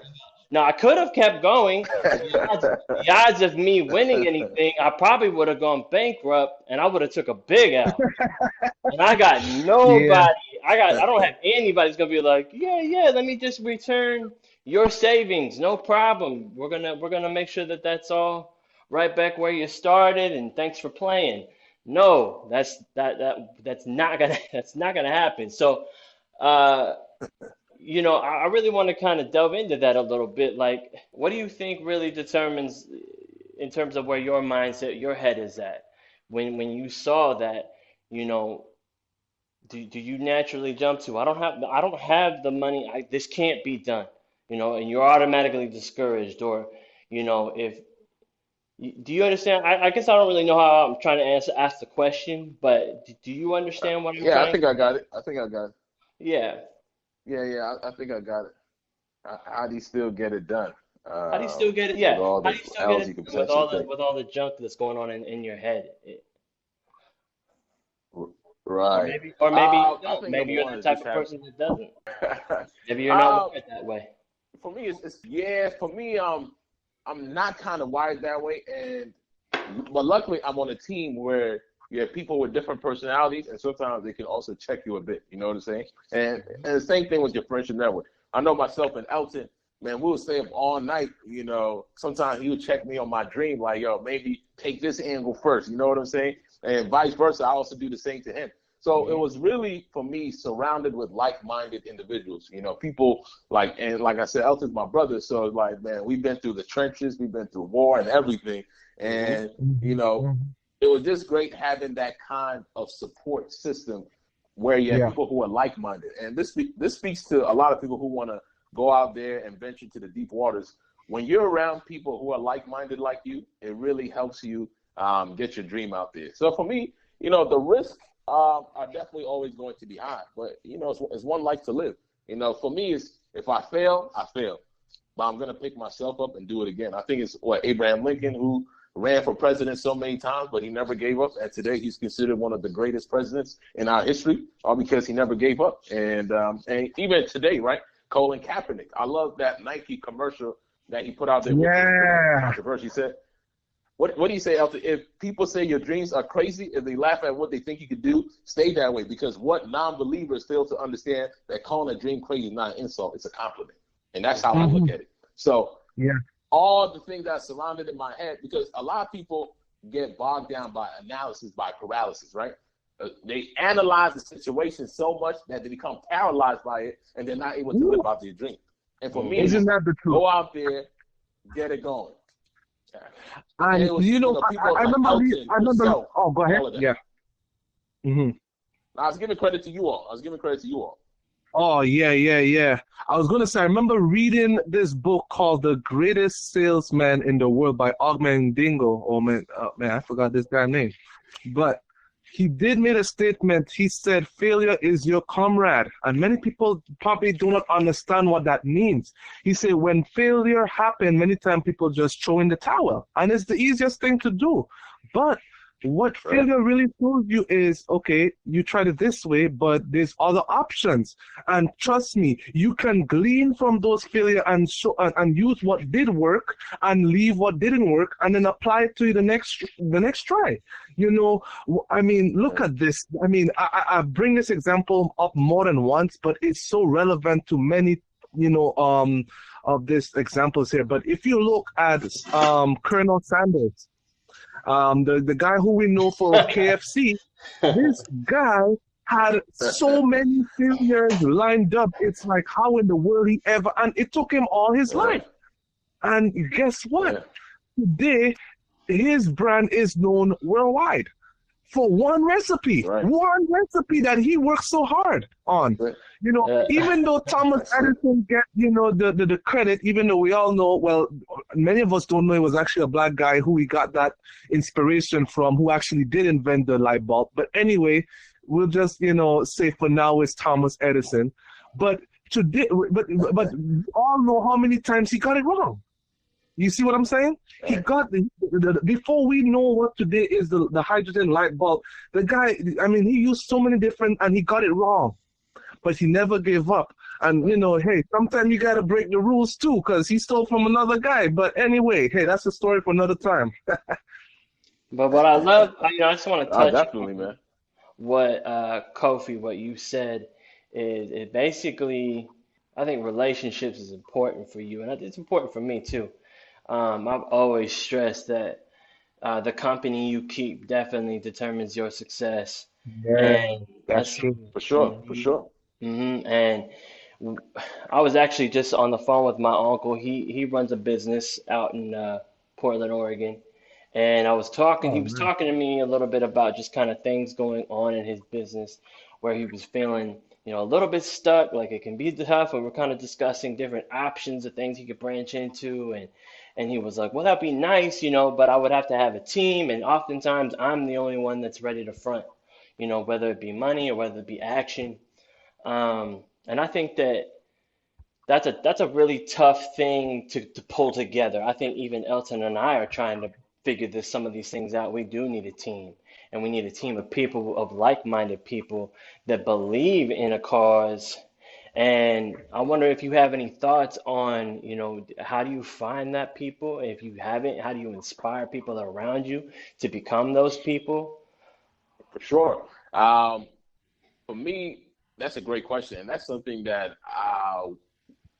Now, I could have kept going. The odds of me winning anything, I probably would have gone bankrupt, and I would have took a big L. And I got nobody. Yeah. I don't have anybody who's gonna be like, yeah, let me just return your savings, no problem. We're gonna make sure that that's all right back where you started, and thanks for playing. No, that's not gonna happen. So, I really want to kind of delve into that a little bit. Like, what do you think really determines, in terms of where your mindset, your head is at, when you saw that, do you naturally jump to, I don't have the money, this can't be done, and you're automatically discouraged, or, if do you understand? I guess I don't really know how I'm trying to ask the question, but do you understand what I'm trying? Yeah, I think I got it. Yeah. Yeah, I think I got it. How do you still get it done? How do you still get it? Yeah. How do you still get it with all the junk that's going on in your head? Right. Or maybe you don't. Maybe you're the type of person that doesn't. Maybe you're not wired that way. For me, For me, I'm not kind of wired that way, but luckily I'm on a team where you have people with different personalities, and sometimes they can also check you a bit. You know what I'm saying? And the same thing with your friendship network. I know myself and Elton, man, we would stay up all night. Sometimes he would check me on my dream, like, yo, maybe take this angle first. You know what I'm saying? And vice versa, I also do the same to him. So it was really, for me, surrounded with like-minded individuals. People like I said, Elton's my brother. So it's like, man, we've been through the trenches, we've been through war and everything, and it was just great having that kind of support system where you have people who are like-minded. And this speaks to a lot of people who want to go out there and venture to the deep waters. When you're around people who are like-minded like you, it really helps you get your dream out there. So for me, the risks are definitely always going to be high. But, it's one life to live. For me, if I fail, I fail. But I'm going to pick myself up and do it again. I think it's Abraham Lincoln, who ran for president so many times, but he never gave up. And today he's considered one of the greatest presidents in our history, all because he never gave up. And even today, right? Colin Kaepernick. I love that Nike commercial that he put out there. With controversy. He said, what do you say, Elton? If people say your dreams are crazy, if they laugh at what they think you could do, stay that way. Because what non-believers fail to understand, that calling a dream crazy is not an insult, it's a compliment. And that's how I look at it. So all the things that surrounded in my head, because a lot of people get bogged down by analysis, by paralysis, right? They analyze the situation so much that they become paralyzed by it, and they're not able to live out their dream. And for me, isn't that the truth? Go out there, get it going. And I remember. Oh, go ahead. Yeah. I was giving credit to you all. Oh, yeah, yeah, yeah. I was gonna say, I remember reading this book called The Greatest Salesman in the World by Ogman Dingo. Oh man, I forgot this guy's name. But he did make a statement. He said, failure is your comrade. And many people probably do not understand what that means. He said, when failure happens, many times people just throw in the towel. And it's the easiest thing to do. But what Right. failure really shows you is, okay, you tried it this way, but there's other options. And trust me, you can glean from those failure and show and use what did work and leave what didn't work and then apply it to the next try. You know, I mean, look at this. I mean, I bring this example up more than once, but it's so relevant to many, of these examples here. But if you look at Colonel Sanders, the guy who we know for KFC, this guy had so many failures lined up. It's like, how in the world he ever, and it took him all his life. And guess what? Today, his brand is known worldwide for one recipe that he worked so hard on. Even though Thomas Edison get, the credit, even though we all know, well, many of us don't know it was actually a black guy who he got that inspiration from, who actually did invent the light bulb. But anyway, we'll just, say for now it's Thomas Edison. But today, but we all know how many times he got it wrong. You see what I'm saying? He got before we know what today is the hydrogen light bulb, the guy, I mean, he used so many different, and he got it wrong. But he never gave up. And, hey, sometimes you got to break the rules too, because he stole from another guy. But anyway, hey, that's a story for another time. But what I love, I just want to touch Definitely, man. what Kofi, what you said is it basically, I think relationships is important for you, and it's important for me too. I've always stressed that the company you keep definitely determines your success, Yeah, and that's that's true. For sure, for sure. and I was actually just on the phone with my uncle. He runs a business out in Portland, Oregon, and I was talking. He Oh, was man. talking to me a little bit about just kind of things going on in his business, where he was feeling, a little bit stuck, like it can be tough. And we're kind of discussing different options of things he could branch into, and he was like, "Well, that'd be nice, but I would have to have a team, and oftentimes I'm the only one that's ready to front, whether it be money or whether it be action." And I think that that's a really tough thing to pull together. I think even Elton and I are trying to figure some of these things out. We do need a team, and we need a team of people, of like-minded people that believe in a cause. And I wonder if you have any thoughts on, how do you find that people? If you haven't, how do you inspire people around you to become those people? For sure. For me, that's a great question. And that's something that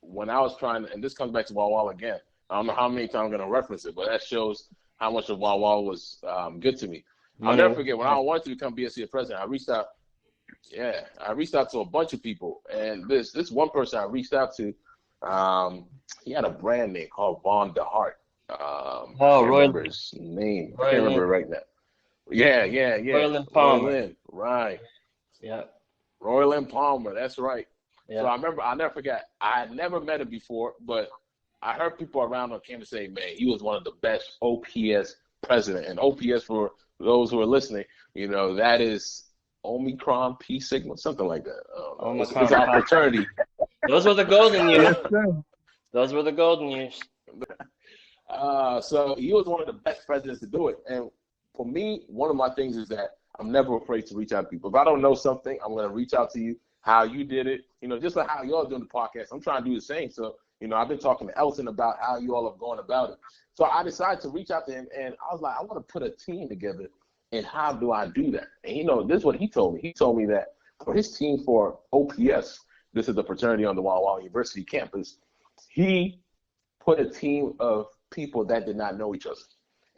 when I was trying to, and this comes back to Wawa again. I don't know how many times I'm going to reference it, but that shows how much of Wawa was good to me. I'll never forget when I wanted to become BSC president, I reached out. Yeah, I reached out to a bunch of people, and this one person I reached out to, he had a brand name called Von DeHart. I Oh, can't Roy, remember his name. I Roy can't Lynn, remember it right now. Yeah. Royland Roy Palmer. Lynn, right. Yeah, Royland Palmer, that's right. So yeah. I remember, I'll never forget, I had never met him before, but I heard people around on campus say, man, he was one of the best OPS president. And OPS, for those who are listening, that is Omicron P Sigma, something like that. I don't know. It's Omicron our Pop. fraternity. Those were the golden years. Yes, sir. Those were the golden years. So he was one of the best presidents to do it. And for me, one of my things is that I'm never afraid to reach out to people. If I don't know something, I'm going to reach out to you, how you did it, just like how y'all doing the podcast. I'm trying to do the same. So, I've been talking to Elton about how you all have gone about it. So I decided to reach out to him, and I was like, I want to put a team together, and how do I do that? And, this is what he told me. He told me that for his team for OPS, this is the fraternity on the Wawa University campus, he put a team of people that did not know each other.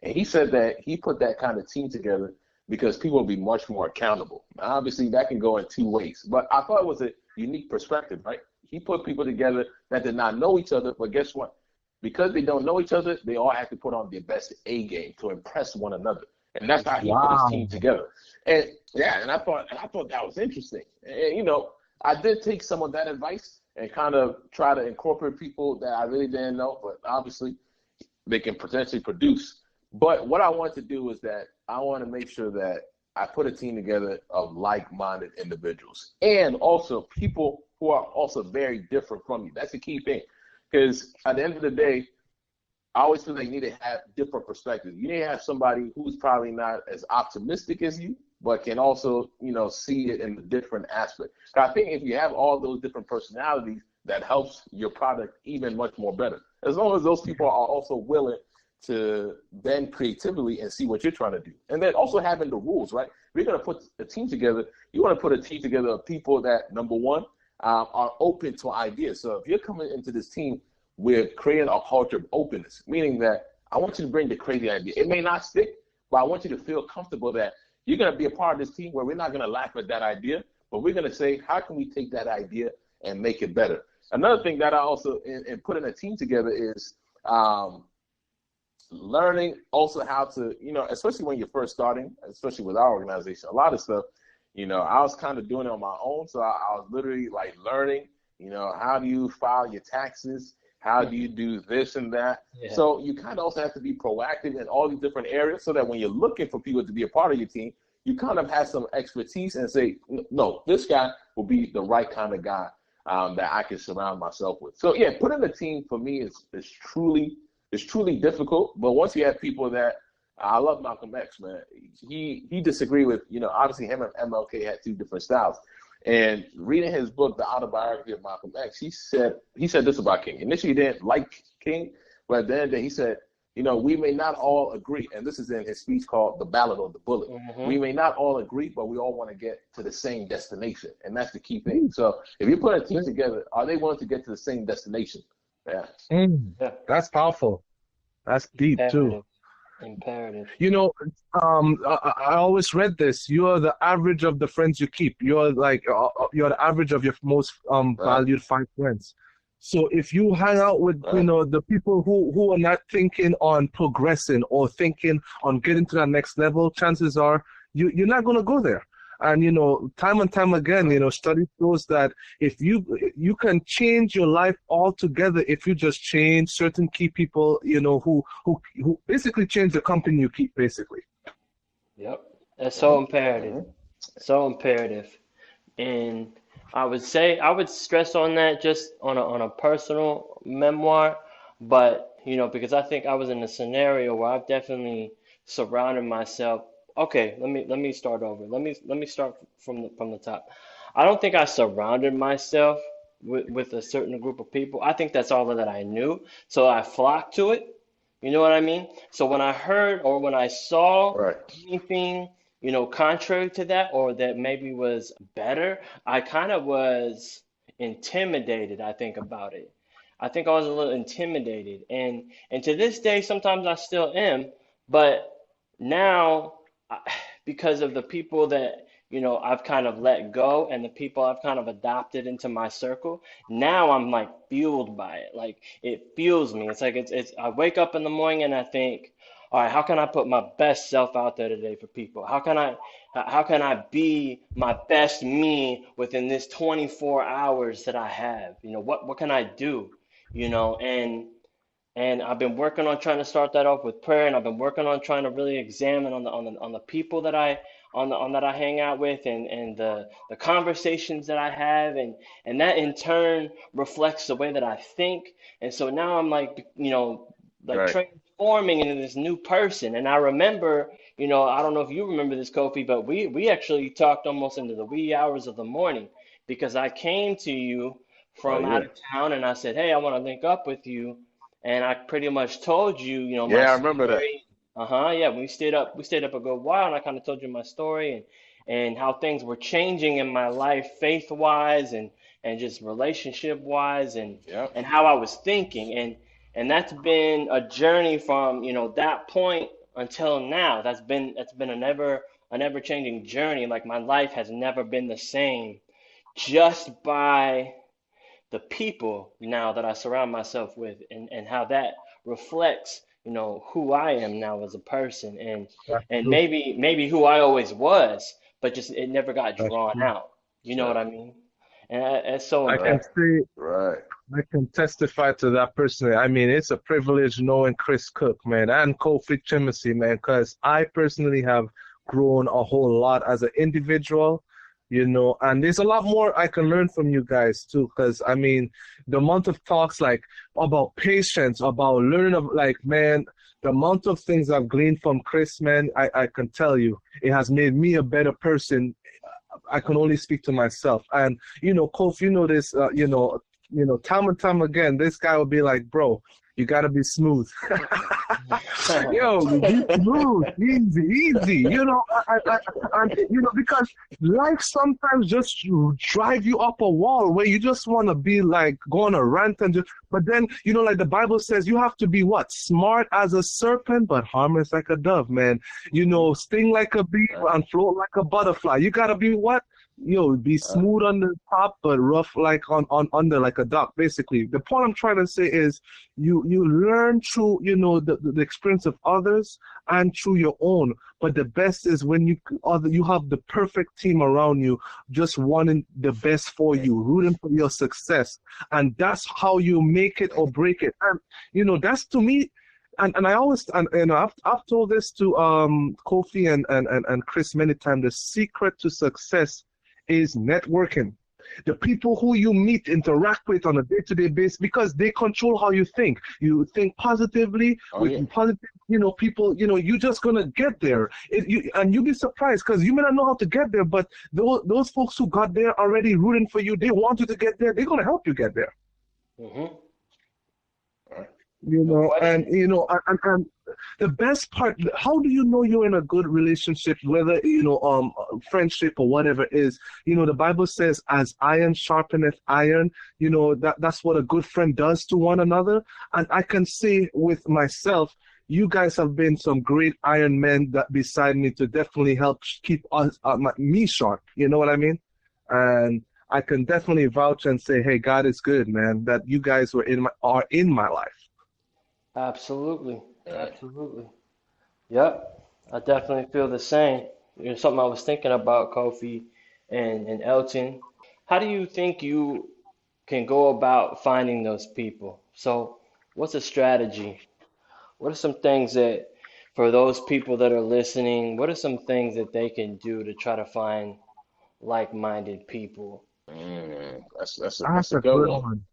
And he said that he put that kind of team together because people will be much more accountable. Now, obviously, that can go in two ways, but I thought it was a unique perspective, right? He put people together that did not know each other, but guess what? Because they don't know each other, they all have to put on their best A game to impress one another. And that's how he put his Wow. team together. And yeah, and I thought that was interesting. And I did take some of that advice and kind of try to incorporate people that I really didn't know, but obviously they can potentially produce. But what I want to do is that I want to make sure that I put a team together of like-minded individuals and also people who are also very different from you. That's the key thing. Because at the end of the day, I always feel like you need to have different perspectives. You need to have somebody who's probably not as optimistic as you, but can also, see it in a different aspect. I think if you have all those different personalities, that helps your product even much more better. As long as those people are also willing to bend creatively and see what you're trying to do. And then also having the rules, right? If you're going to put a team together, you want to put a team together of people that, number one, are open to ideas. So if you're coming into this team, we're creating a culture of openness, meaning that I want you to bring the crazy idea. It may not stick, but I want you to feel comfortable that you're going to be a part of this team where we're not going to laugh at that idea, but we're going to say, how can we take that idea and make it better? Another thing that I also, in putting a team together is learning also how to, especially when you're first starting, especially with our organization, a lot of stuff, I was kind of doing it on my own. So I was literally like learning, how do you file your taxes? How do you do this and that? Yeah. So you kind of also have to be proactive in all these different areas so that when you're looking for people to be a part of your team, you kind of have some expertise and say, no, this guy will be the right kind of guy that I can surround myself with. So yeah, putting a team for me is truly difficult. But once you have people that, I love Malcolm X, man. He disagreed with, obviously him and MLK had two different styles. And reading his book, The Autobiography of Malcolm X, he said this about King. Initially, he didn't like King, but at the end of the day, he said, we may not all agree. And this is in his speech called The Ballad of the Bullet. Mm-hmm. We may not all agree, but we all want to get to the same destination. And that's the key thing. So if you put a team together, are they willing to get to the same destination? Yeah. Yeah. That's powerful. That's deep, too. Imperative. I always read this. You are the average of the friends you keep. You're the average of your most valued 5 friends. So if you hang out with the people who are not thinking on progressing or thinking on getting to that next level, chances are you're not going to go there. And time and time again, study shows that if you can change your life altogether if you just change certain key people, who basically change the company you keep, basically. Yep, that's so imperative, so imperative. And I would stress on that just on a personal memoir, but because I think I was in a scenario where I've definitely surrounded myself. Okay, let me start over. Let me start from the top. I don't think I surrounded myself with a certain group of people. I think that's all that I knew, so I flocked to it. You know what I mean? So when I heard or when I saw anything, contrary to that or that maybe was better, I kind of was intimidated, I think, about it. I think I was a little intimidated, and to this day, sometimes I still am, but now, because of the people that I've kind of let go and the people I've kind of adopted into my circle, now I'm like fueled by it. Like it fuels me. It's like it's I wake up in the morning and I think, all right, how can I put my best self out there today for people? How can I be my best me within this 24 hours that I have? What can I do? And I've been working on trying to start that off with prayer, and I've been working on trying to really examine on the people that I hang out with, and the conversations that I have, and that in turn reflects the way that I think. And so now I'm like transforming into this new person. And I remember, I don't know if you remember this, Kofi, but we actually talked almost into the wee hours of the morning because I came to you from out of town and I said, hey, I want to link up with you. And I pretty much told you, my I remember story. Yeah, we stayed up a good while, and I kind of told you my story and how things were changing in my life, faith-wise and just relationship-wise, and how I was thinking, and that's been a journey from that point until now. That's been a never changing journey. Like my life has never been the same, just by the people now that I surround myself with, and how that reflects, who I am now as a person, and maybe who I always was, but just it never got drawn out. You know what I mean? And that's so I can important. say Right. I can testify to that personally. I mean, it's a privilege knowing Chris Cook, man, and Kofi Twumasi, man, because I personally have grown a whole lot as an individual, and there's a lot more I can learn from you guys too, because I mean, the amount of talks like about patience, about learning of like, man, the amount of things I've gleaned from Chris, man, I can tell you, it has made me a better person. I can only speak to myself. And Kof, this, time and time again, this guy will be like, bro, you gotta be smooth. Yo, be smooth, easy, easy. Because life sometimes just drive you up a wall where you just want to be like go on a rant and just. But then like the Bible says, you have to be what, smart as a serpent, but harmless like a dove, man. Sting like a bee and float like a butterfly. You gotta be what. Be smooth on the top, but rough like on under like a duck. Basically, the point I'm trying to say is you learn through the experience of others and through your own. But the best is when you have the perfect team around you, just wanting the best for you, rooting for your success, and that's how you make it or break it. And that's to me. And I always I've told this to Kofi and Chris many times. The secret to success is networking. The people who you meet, interact with on a day-to-day basis, because they control how you think. You think positively with positive, people. You're just gonna get there. And you'll be surprised because you may not know how to get there, but those folks who got there already rooting for you, they want you to get there. They're gonna help you get there. Mm-hmm. And the best part, how do you know you're in a good relationship, whether friendship or whatever it is? The Bible says, as iron sharpeneth iron, that's what a good friend does to one another. And I can say with myself, you guys have been some great iron men that beside me to definitely help keep me sharp. You know what I mean? And I can definitely vouch and say, hey, God is good, man, that you guys are in my life. Absolutely. Absolutely. Yep. I definitely feel the same. Something I was thinking about, Kofi and Elton. How do you think you can go about finding those people? So, what's a strategy? What are some things that, for those people that are listening, what are some things that they can do to try to find like-minded people? That's a good one.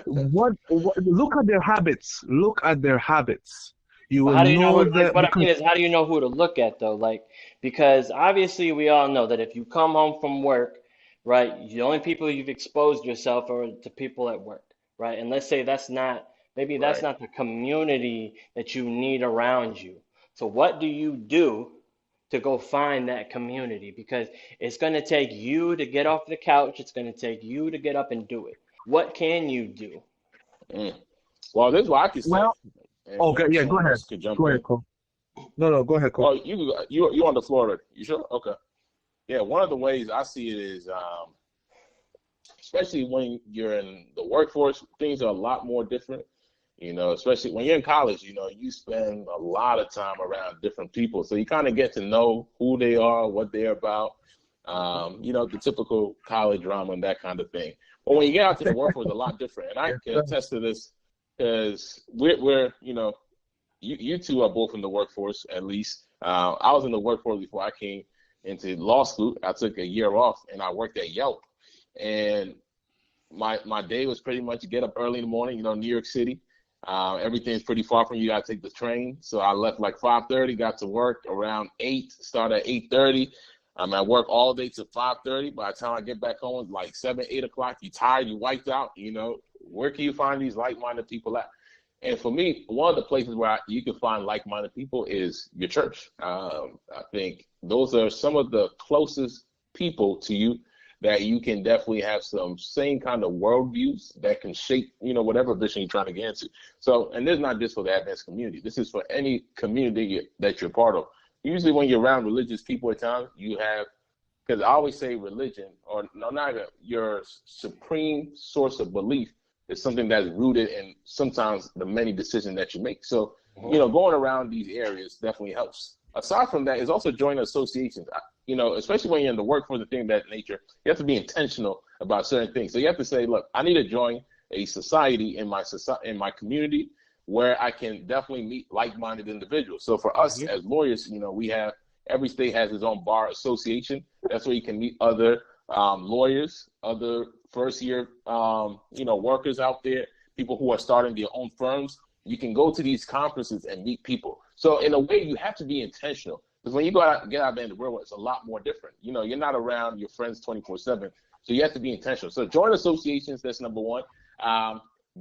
What? Look at their habits. Look at their habits. You But will how do you know know who, like, that what I mean because is, how do you know who to look at though? Like, because obviously we all know that if you come home from work, right, the only people you've exposed yourself are to people at work, right? And let's say maybe that's Right. not the community that you need around you. So what do you do to go find that community? Because it's going to take you to get off the couch. It's going to take you to get up and do it. What can you do? Mm. Well, this is what I can say, well, and okay, yeah, go someone ahead. else could jump Go in. ahead, Cole. No, go ahead, Cole. Oh, you on the floor already. You sure? Okay. Yeah, one of the ways I see it is, especially when you're in the workforce, things are a lot more different. Especially when you're in college, you spend a lot of time around different people. So you kind of get to know who they are, what they're about, the typical college drama and that kind of thing. But when you get out to the workforce, it's a lot different. And I Yes, can sir. attest to this because we're you two are both in the workforce, at least. I was in the workforce before I came into law school. I took a year off and I worked at Yelp. And my day was pretty much get up early in the morning, New York City. Everything's pretty far from you. You got to take the train. So I left like 5:30, got to work around 8, start at 8:30. I'm at work all day till 5:30. By the time I get back home, it's like 7, 8 o'clock. You're tired, you wiped out. Where can you find these like-minded people at? And for me, one of the places where you can find like-minded people is your church. I think those are some of the closest people to you that you can definitely have some same kind of worldviews that can shape, whatever vision you're trying to get into. So, and this is not just for the Adventist community. This is for any community that you're part of. Usually when you're around religious people at times, you have, because I always say religion, or no, not even, your supreme source of belief is something that's rooted in sometimes the many decisions that you make. So, going around these areas definitely helps. Aside from that, is also joining associations. especially when you're in the workforce and things of that nature, you have to be intentional about certain things. So you have to say, look, I need to join a society in my community where I can definitely meet like-minded individuals. So for us as lawyers, we have every state has its own bar association. That's where you can meet other lawyers, other first-year workers out there, people who are starting their own firms. You can go to these conferences and meet people. So in a way, you have to be intentional. Because when you get out there in the real world, it's a lot more different. You're not around your friends 24/7. So you have to be intentional. So join associations, that's number one.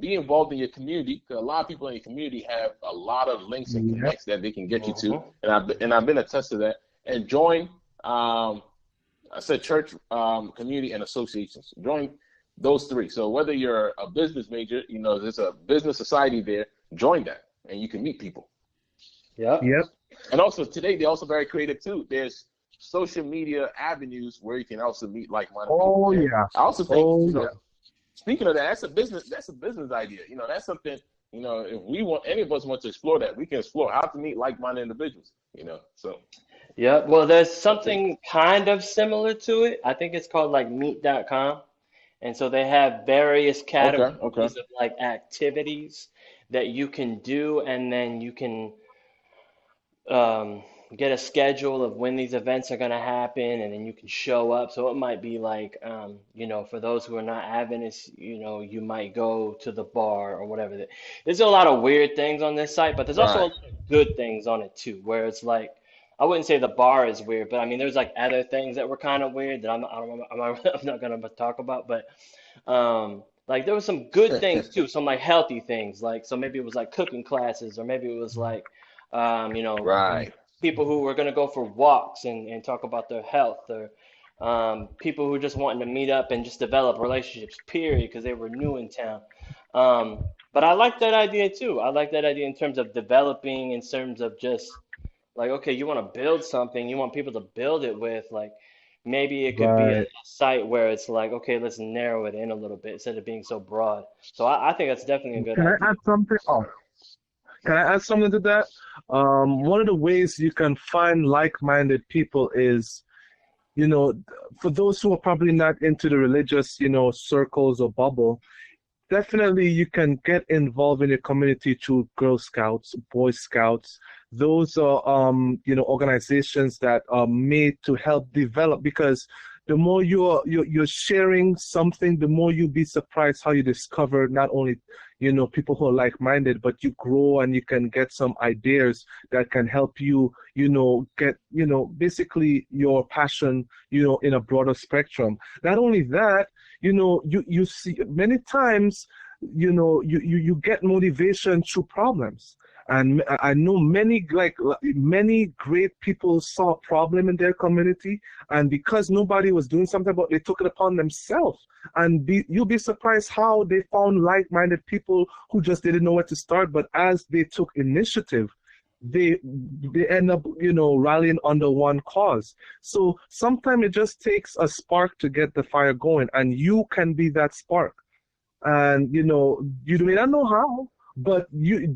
Be involved in your community, because a lot of people in your community have a lot of links and connects that they can get you to. And I've been a test of that. And join, I said church, community, and associations. Join those three. So whether you're a business major, there's a business society there, join that, and you can meet people. Yep. And also today, they're also very creative too. There's social media avenues where you can also meet like-minded people. Yeah. I also think, speaking of that, that's a business idea. That's something, if any of us want to explore that, we can explore how to meet like-minded individuals, so. Yeah, well, there's something kind of similar to it. I think it's called like meet.com. And so they have various categories of like activities that you can do, and then you can get a schedule of when these events are going to happen, and then you can show up. So it might be like, for those who are not Adventists, you might go to the bar or whatever. There's a lot of weird things on this site, but there's also a lot of good things on it too, where it's like, I wouldn't say the bar is weird, but I mean, there's like other things that were kind of weird that I'm not going to talk about, but like there was some good things too, some like healthy things, like, so maybe it was like cooking classes, or maybe it was like, people who were going to go for walks and talk about their health, or people who just wanting to meet up and just develop relationships, period, because they were new in town. But I like that idea too. I like that idea in terms of developing, in terms of just like, okay, you want to build something, you want people to build it with, like, maybe it could be a site where it's like, okay, let's narrow it in a little bit instead of being so broad. So I think that's definitely a good idea. Can I add something? Can I add something to that? One of the ways you can find like-minded people is, for those who are probably not into the religious, circles or bubble, definitely you can get involved in your community through Girl Scouts, Boy Scouts. Those are, organizations that are made to help develop, because the more you're sharing something, the more you'll be surprised how you discover not only, people who are like-minded, but you grow and you can get some ideas that can help you, get, basically your passion, in a broader spectrum. Not only that, you see many times, you get motivation through problems. And I know many great people saw a problem in their community, and because nobody was doing something about it, they took it upon themselves. And you'll be surprised how they found like-minded people who just didn't know where to start. But as they took initiative, they end up, rallying under one cause. So sometimes it just takes a spark to get the fire going, and you can be that spark. And you may not know how, but you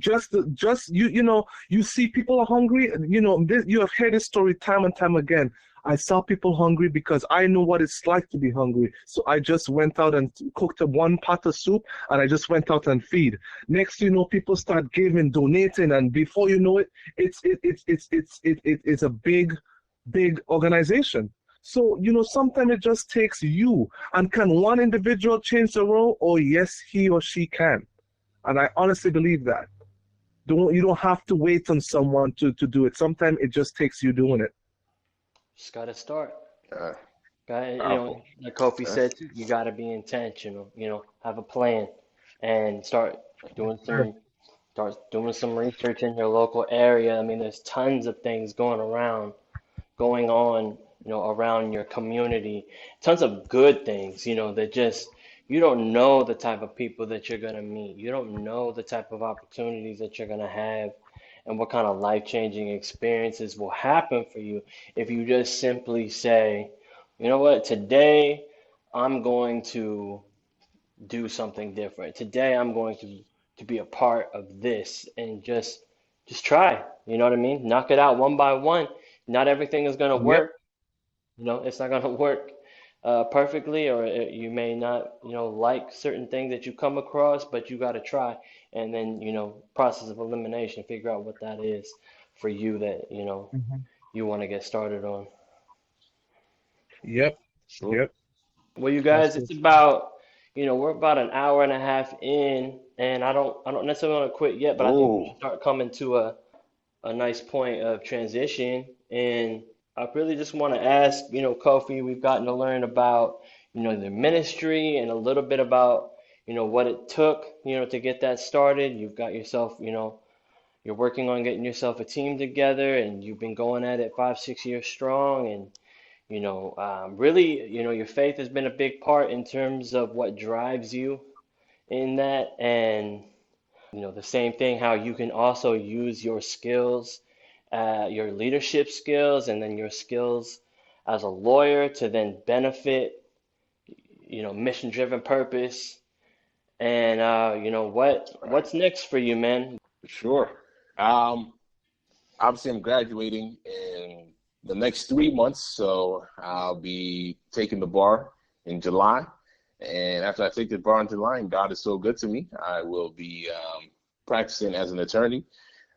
you see people are hungry. You have heard this story time and time again. I saw people hungry because I know what it's like to be hungry. So I just went out and cooked one pot of soup, and I just went out and feed. Next, people start giving, donating, and before you know it, it's a big organization. So, sometimes it just takes you. And can one individual change the world? Oh, yes, he or she can. And I honestly believe that. You don't have to wait on someone to do it. Sometimes it just takes you doing it. Just got to start. Like Kofi said, you got to be intentional, have a plan, and start doing some research in your local area. I mean, there's tons of things going on, around your community, tons of good things, that just, you don't know the type of people that you're going to meet. You don't know the type of opportunities that you're going to have, and what kind of life-changing experiences will happen for you if you just simply say, you know what, today I'm going to do something different. Today I'm going to be a part of this, and just try. You know what I mean? Knock it out one by one. Not everything is going to work. it's not going to work perfectly, or you may not, like certain things that you come across, but you got to try. And then, process of elimination, figure out what that is for you that, Hmm. you want to get started on. Yep. Sure. Yep. Well, you That's guys, good. it's about, we're about an hour and a half in, and I don't necessarily want to quit yet, but I think we should Oh, start coming to a nice point of transition. And I really just want to ask, Kofi, we've gotten to learn about, the ministry and a little bit about, what it took, to get that started. You've got yourself, you're working on getting yourself a team together, and you've been going at it 5, 6 years strong. And, really, your faith has been a big part in terms of what drives you in that. And the same thing, how you can also use your skills, your leadership skills, and then your skills as a lawyer to then benefit, mission-driven purpose. And what's next for you, man? sure. Um, Obviously, I'm graduating in the next 3 months, so I'll be taking the bar in July. And after I take the bar in July, and God is so good to me, I will be practicing as an attorney.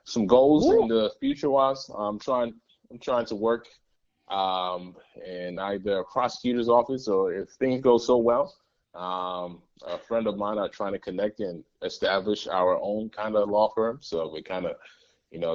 Some goals in Woo. the future was I'm trying to work in either a prosecutor's office, or if things go so well, a friend of mine are trying to connect and establish our own kind of law firm. So we're kind of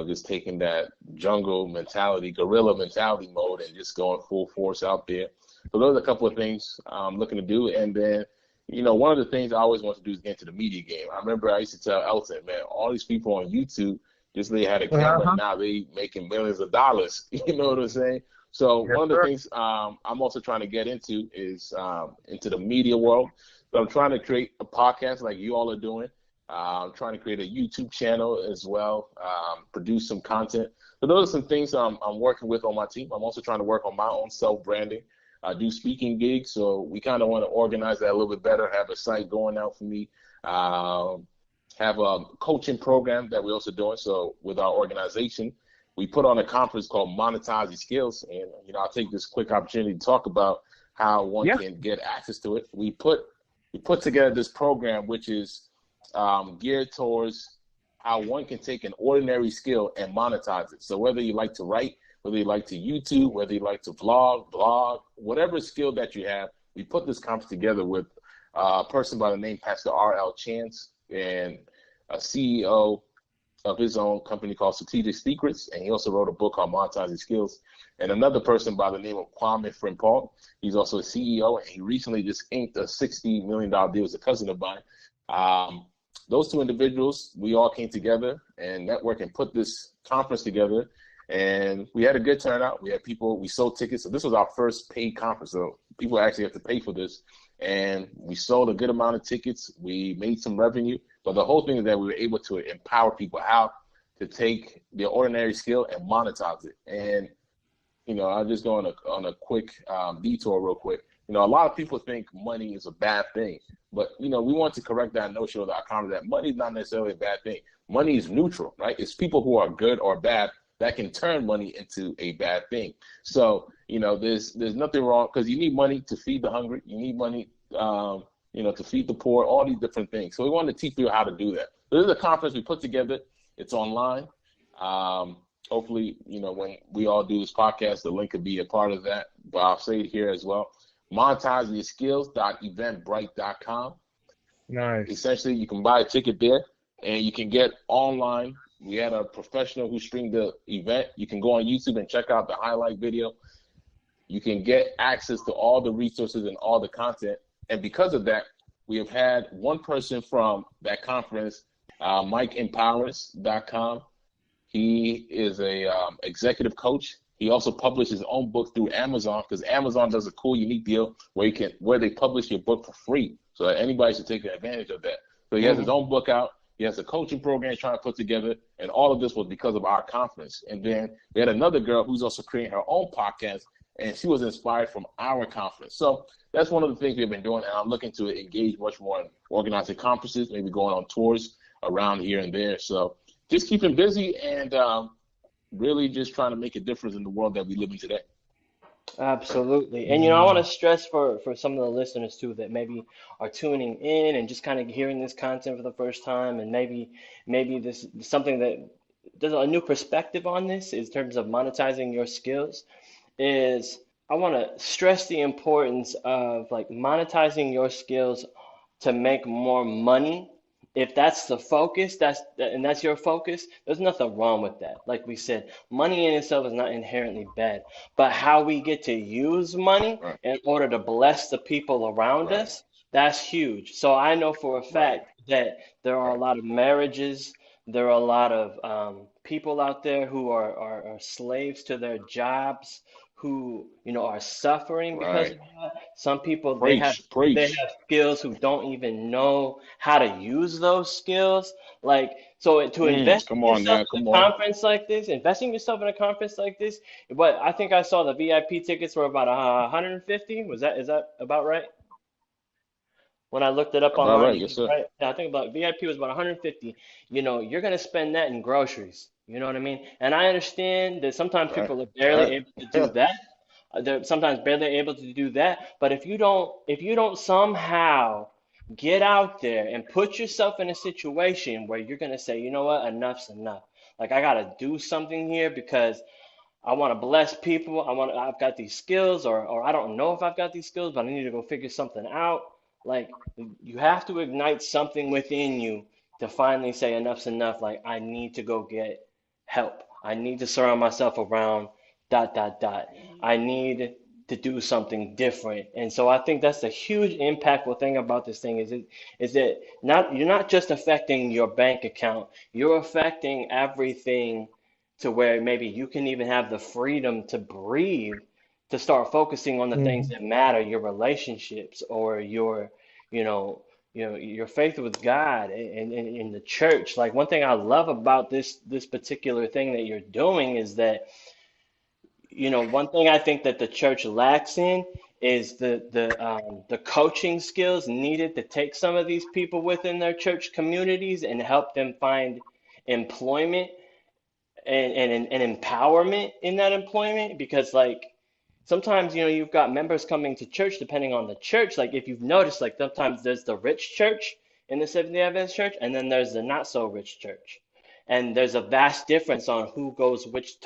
just taking that jungle mentality, guerrilla mentality mode, and just going full force out there. So those are a couple of things I'm looking to do. And then, one of the things I always want to do is get into the media game. I remember I used to tell Elton, man, all these people on YouTube, just they had a camera, and Uh-huh. now they making millions of dollars. You know what I'm saying? So Yes, one of the sir. things I'm also trying to get into is into the media world. So I'm trying to create a podcast like you all are doing. I'm trying to create a YouTube channel as well, produce some content. So those are some things I'm working with on my team. I'm also trying to work on my own self-branding. I do speaking gigs, so we kind of want to organize that a little bit better, have a site going out for me, have a coaching program that we're also doing. So with our organization, we put on a conference called Monetize Your Skills. And, I'll take this quick opportunity to talk about how one Yeah. can get access to it. We put together this program, which is geared towards how one can take an ordinary skill and monetize it. So whether you like to write, whether you like to YouTube, whether you like to blog, whatever skill that you have, we put this conference together with a person by the name Pastor R.L. Chance, and a CEO of his own company called Strategic Secrets, and he also wrote a book called Monetizing Skills. And another person by the name of Kwame Frimpong, he's also a CEO, and he recently just inked a $60 million deal with a cousin of mine. Those two individuals, we all came together and networked and put this conference together, and we had a good turnout. We had people, we sold tickets. So this was our first paid conference, so people actually have to pay for this. And we sold a good amount of tickets. We made some revenue. But the whole thing is that we were able to empower people how to take their ordinary skill and monetize it. And, I'll just go on a quick detour real quick. A lot of people think money is a bad thing. But, we want to correct that notion of our conference that money is not necessarily a bad thing. Money is neutral, right? It's people who are good or bad that can turn money into a bad thing. So, there's nothing wrong, because you need money to feed the hungry. You need money, to feed the poor, all these different things. So we want to teach you how to do that. This is a conference we put together. It's online. Hopefully, when we all do this podcast, the link could be a part of that. But I'll say it here as well. MonetizeYourSkills.eventbrite.com. Nice. Essentially, you can buy a ticket there, and you can get online. We had a professional who streamed the event. You can go on YouTube and check out the highlight video. You can get access to all the resources and all the content. And because of that, we have had one person from that conference, MikeEmpowers.com. He is a executive coach. He also published his own book through Amazon, because Amazon does a cool, unique deal where they publish your book for free. So anybody should take advantage of that. So he has his own book out. He has a coaching program he's trying to put together, and all of this was because of our conference. And then we had another girl who's also creating her own podcast, and she was inspired from our conference. So that's one of the things we've been doing, and I'm looking to engage much more in organizing conferences, maybe going on tours around here and there. So just keeping busy and really just trying to make a difference in the world that we live in today. Absolutely. And I want to stress for some of the listeners too that maybe are tuning in and just kind of hearing this content for the first time, and maybe this something that there's a new perspective on this in terms of monetizing your skills is I want to stress the importance of like monetizing your skills to make more money. If that's the focus, that's your focus, there's nothing wrong with that. Like we said, money in itself is not inherently bad, but how we get to use money Right, in order to bless the people around right, us, that's huge. So I know for a right, fact that there are a right, lot of marriages, there are a lot of people out there who are slaves to their jobs, who are suffering because right. of that. Some people Preach, they preach. have skills who don't even know how to use those skills. Like, so to invest Come in on yourself now, in come a on. conference like this, investing yourself in a conference like this, but I think I saw the VIP tickets were about 150. Is that about right? When I looked it up About online, right, is yes, that sir. right? Yeah, I think about VIP was about 150. You're gonna spend that in groceries. You know what I mean? And I understand that sometimes Right, people are barely right. able to do that. They're sometimes barely able to do that. But if you don't somehow get out there and put yourself in a situation where you're gonna say, you know what, enough's enough. Like I gotta do something here because I want to bless people. I've got these skills, or I don't know if I've got these skills, but I need to go figure something out. Like you have to ignite something within you to finally say enough's enough. Like I need to go get help. I need to surround myself around dot dot dot. I need to do something different. And so I think that's the huge impactful thing about this thing is that not you're not just affecting your bank account, you're affecting everything to where maybe you can even have the freedom to breathe, to start focusing on the things Mhm. that matter, your relationships or you know, your faith with God and in the church. Like one thing I love about this particular thing that you're doing is that, one thing I think that the church lacks in is the coaching skills needed to take some of these people within their church communities and help them find employment and empowerment in that employment, because like sometimes you've got members coming to church depending on the church. Like if you've noticed, like sometimes there's the rich church in the Seventh-day Adventist church, and then there's the not so rich church, and there's a vast difference on who goes which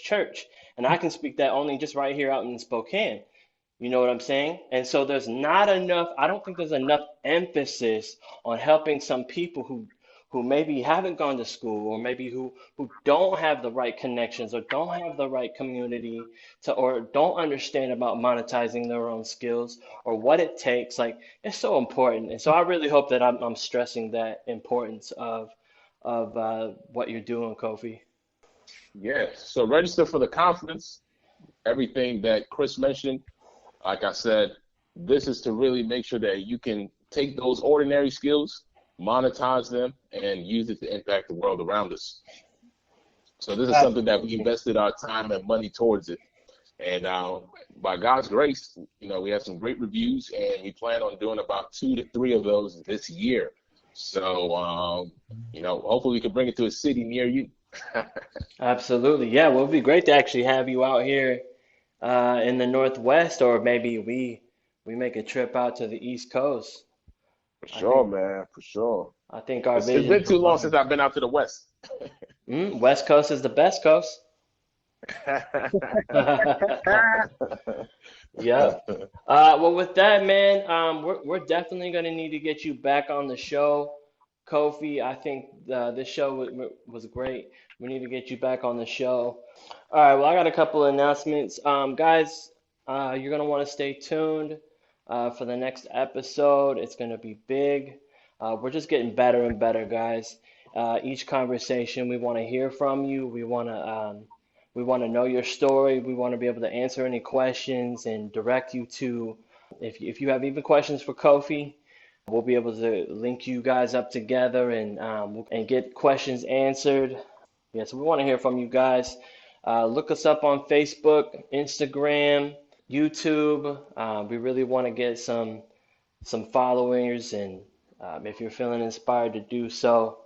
church. And I can speak that only just right here out in Spokane. You know what I'm saying? And so there's not enough, I don't think there's enough emphasis on helping some people who maybe haven't gone to school, or maybe who don't have the right connections or don't have the right community or don't understand about monetizing their own skills or what it takes. Like it's so important. And so I really hope that I'm stressing that importance of what you're doing, Kofi. Yeah. So register for the conference. Everything that Chris mentioned, like I said, this is to really make sure that you can take those ordinary skills, monetize them, and use it to impact the world around us. So this is something that we Absolutely. invested our time and money towards it. And by God's grace, we have some great reviews, and we plan on doing about 2 to 3 of those this year. So, hopefully we can bring it to a city near you. Absolutely. Yeah, well, it'd be great to actually have you out here in the Northwest, or maybe we make a trip out to the East Coast. For I sure, think man, for sure. I think our It's visions been too long align. since I've been out to the West. West Coast is the best coast. Yep. Well, with that, man, we're definitely gonna need to get you back on the show, Kofi. I think this show was great. We need to get you back on the show. All right. Well, I got a couple of announcements. Guys, you're gonna want to stay tuned for the next episode. It's gonna be big. We're just getting better and better, guys. Each conversation, we want to hear from you. We want to know your story. We want to be able to answer any questions and direct you to, if you have even questions for Kofi, we'll be able to link you guys up together and get questions answered. Yeah, so we want to hear from you guys. Look us up on Facebook, Instagram, YouTube. We really want to get some followers, and if you're feeling inspired to do so,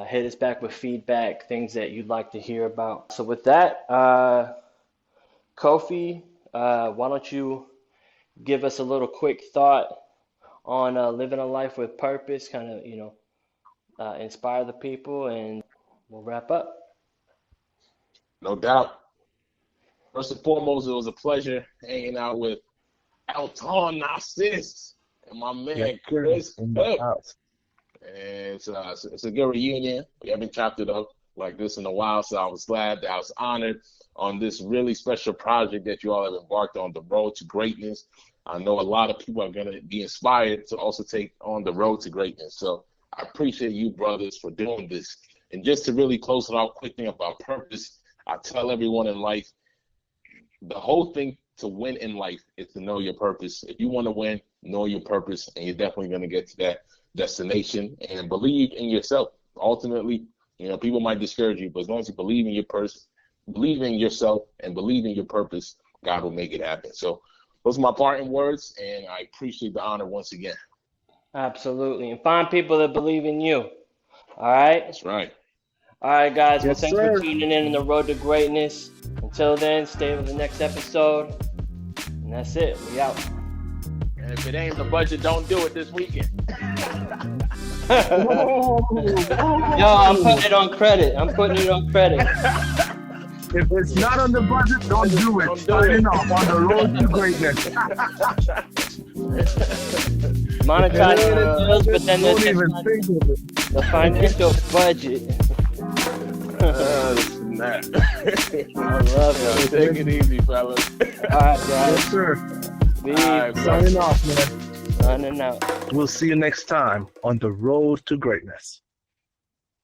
hit us back with feedback, things that you'd like to hear about. So with that, Kofi, why don't you give us a little quick thought on living a life with purpose, kind of, inspire the people, and we'll wrap up. No doubt. First and foremost, it was a pleasure hanging out with Elton Narciss and my man Chris. In the house. And it's a good reunion. We haven't chopped it up like this in a while, so I was glad that I was honored on this really special project that you all have embarked on, the road to greatness. I know a lot of people are going to be inspired to also take on the road to greatness. So I appreciate you brothers for doing this. And just to really close it off quickly about purpose, I tell everyone in life, the whole thing to win in life is to know your purpose. If you want to win, know your purpose, and you're definitely going to get to that destination. And believe in yourself. Ultimately, people might discourage you, but as long as you believe in your believe in yourself and believe in your purpose, God will make it happen. So those are my parting words, and I appreciate the honor once again. Absolutely. And find people that believe in you. All right? That's right. All right, guys. Yes, thanks for tuning in on the road to greatness. Until then, stay with the next episode. And that's it. We out. And if it ain't the budget, don't do it this weekend. Yo, I'm putting it on credit. If it's not on the budget, don't do it. Signing off on the road to greatness. Monetize the deals, but then don't even think of it. the financial budget. Snap. I love it. Take it easy, fellas. All right, guys. Yes, sir. Be Signing off, man. signing out. We'll see you next time on the road to greatness.